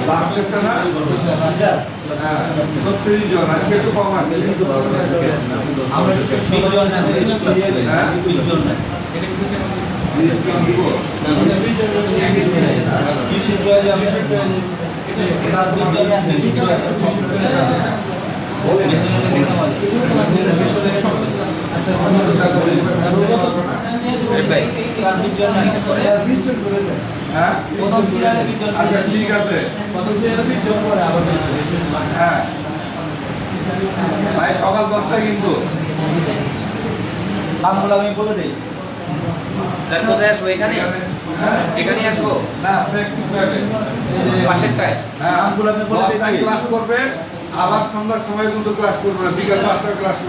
লাস্টেরটা না? হ্যাঁ 36 জন, আজকে একটু কম আছে। আমরা 20 জন আছে, হ্যাঁ 20 জন না, 20 জন দিব। এটা 20 জন আছে, মেশিনারি দেখে বলে। স্যার 20 জন নাই। হ্যাঁ প্রথম সিরিয়ালে 20 জন। আচ্ছা ঠিক আছে প্রথম সিরিয়ালে 20 জন পরে আবার 20 জন। হ্যাঁ ভাই সকাল 10টায় কিন্তু নামগুলো আমি বলে দেই। স্যার কোথায় আসবো এখানে এখানেই আসবো না প্র্যাকটিস হবে পাশেরটায় হ্যাঁ নামগুলো আমি বলে দিচ্ছি। ক্লাস করবে আবার সন্ধ্যার সময় কিন্তু ক্লাস করবে না বিকাল 5টার ক্লাস করবে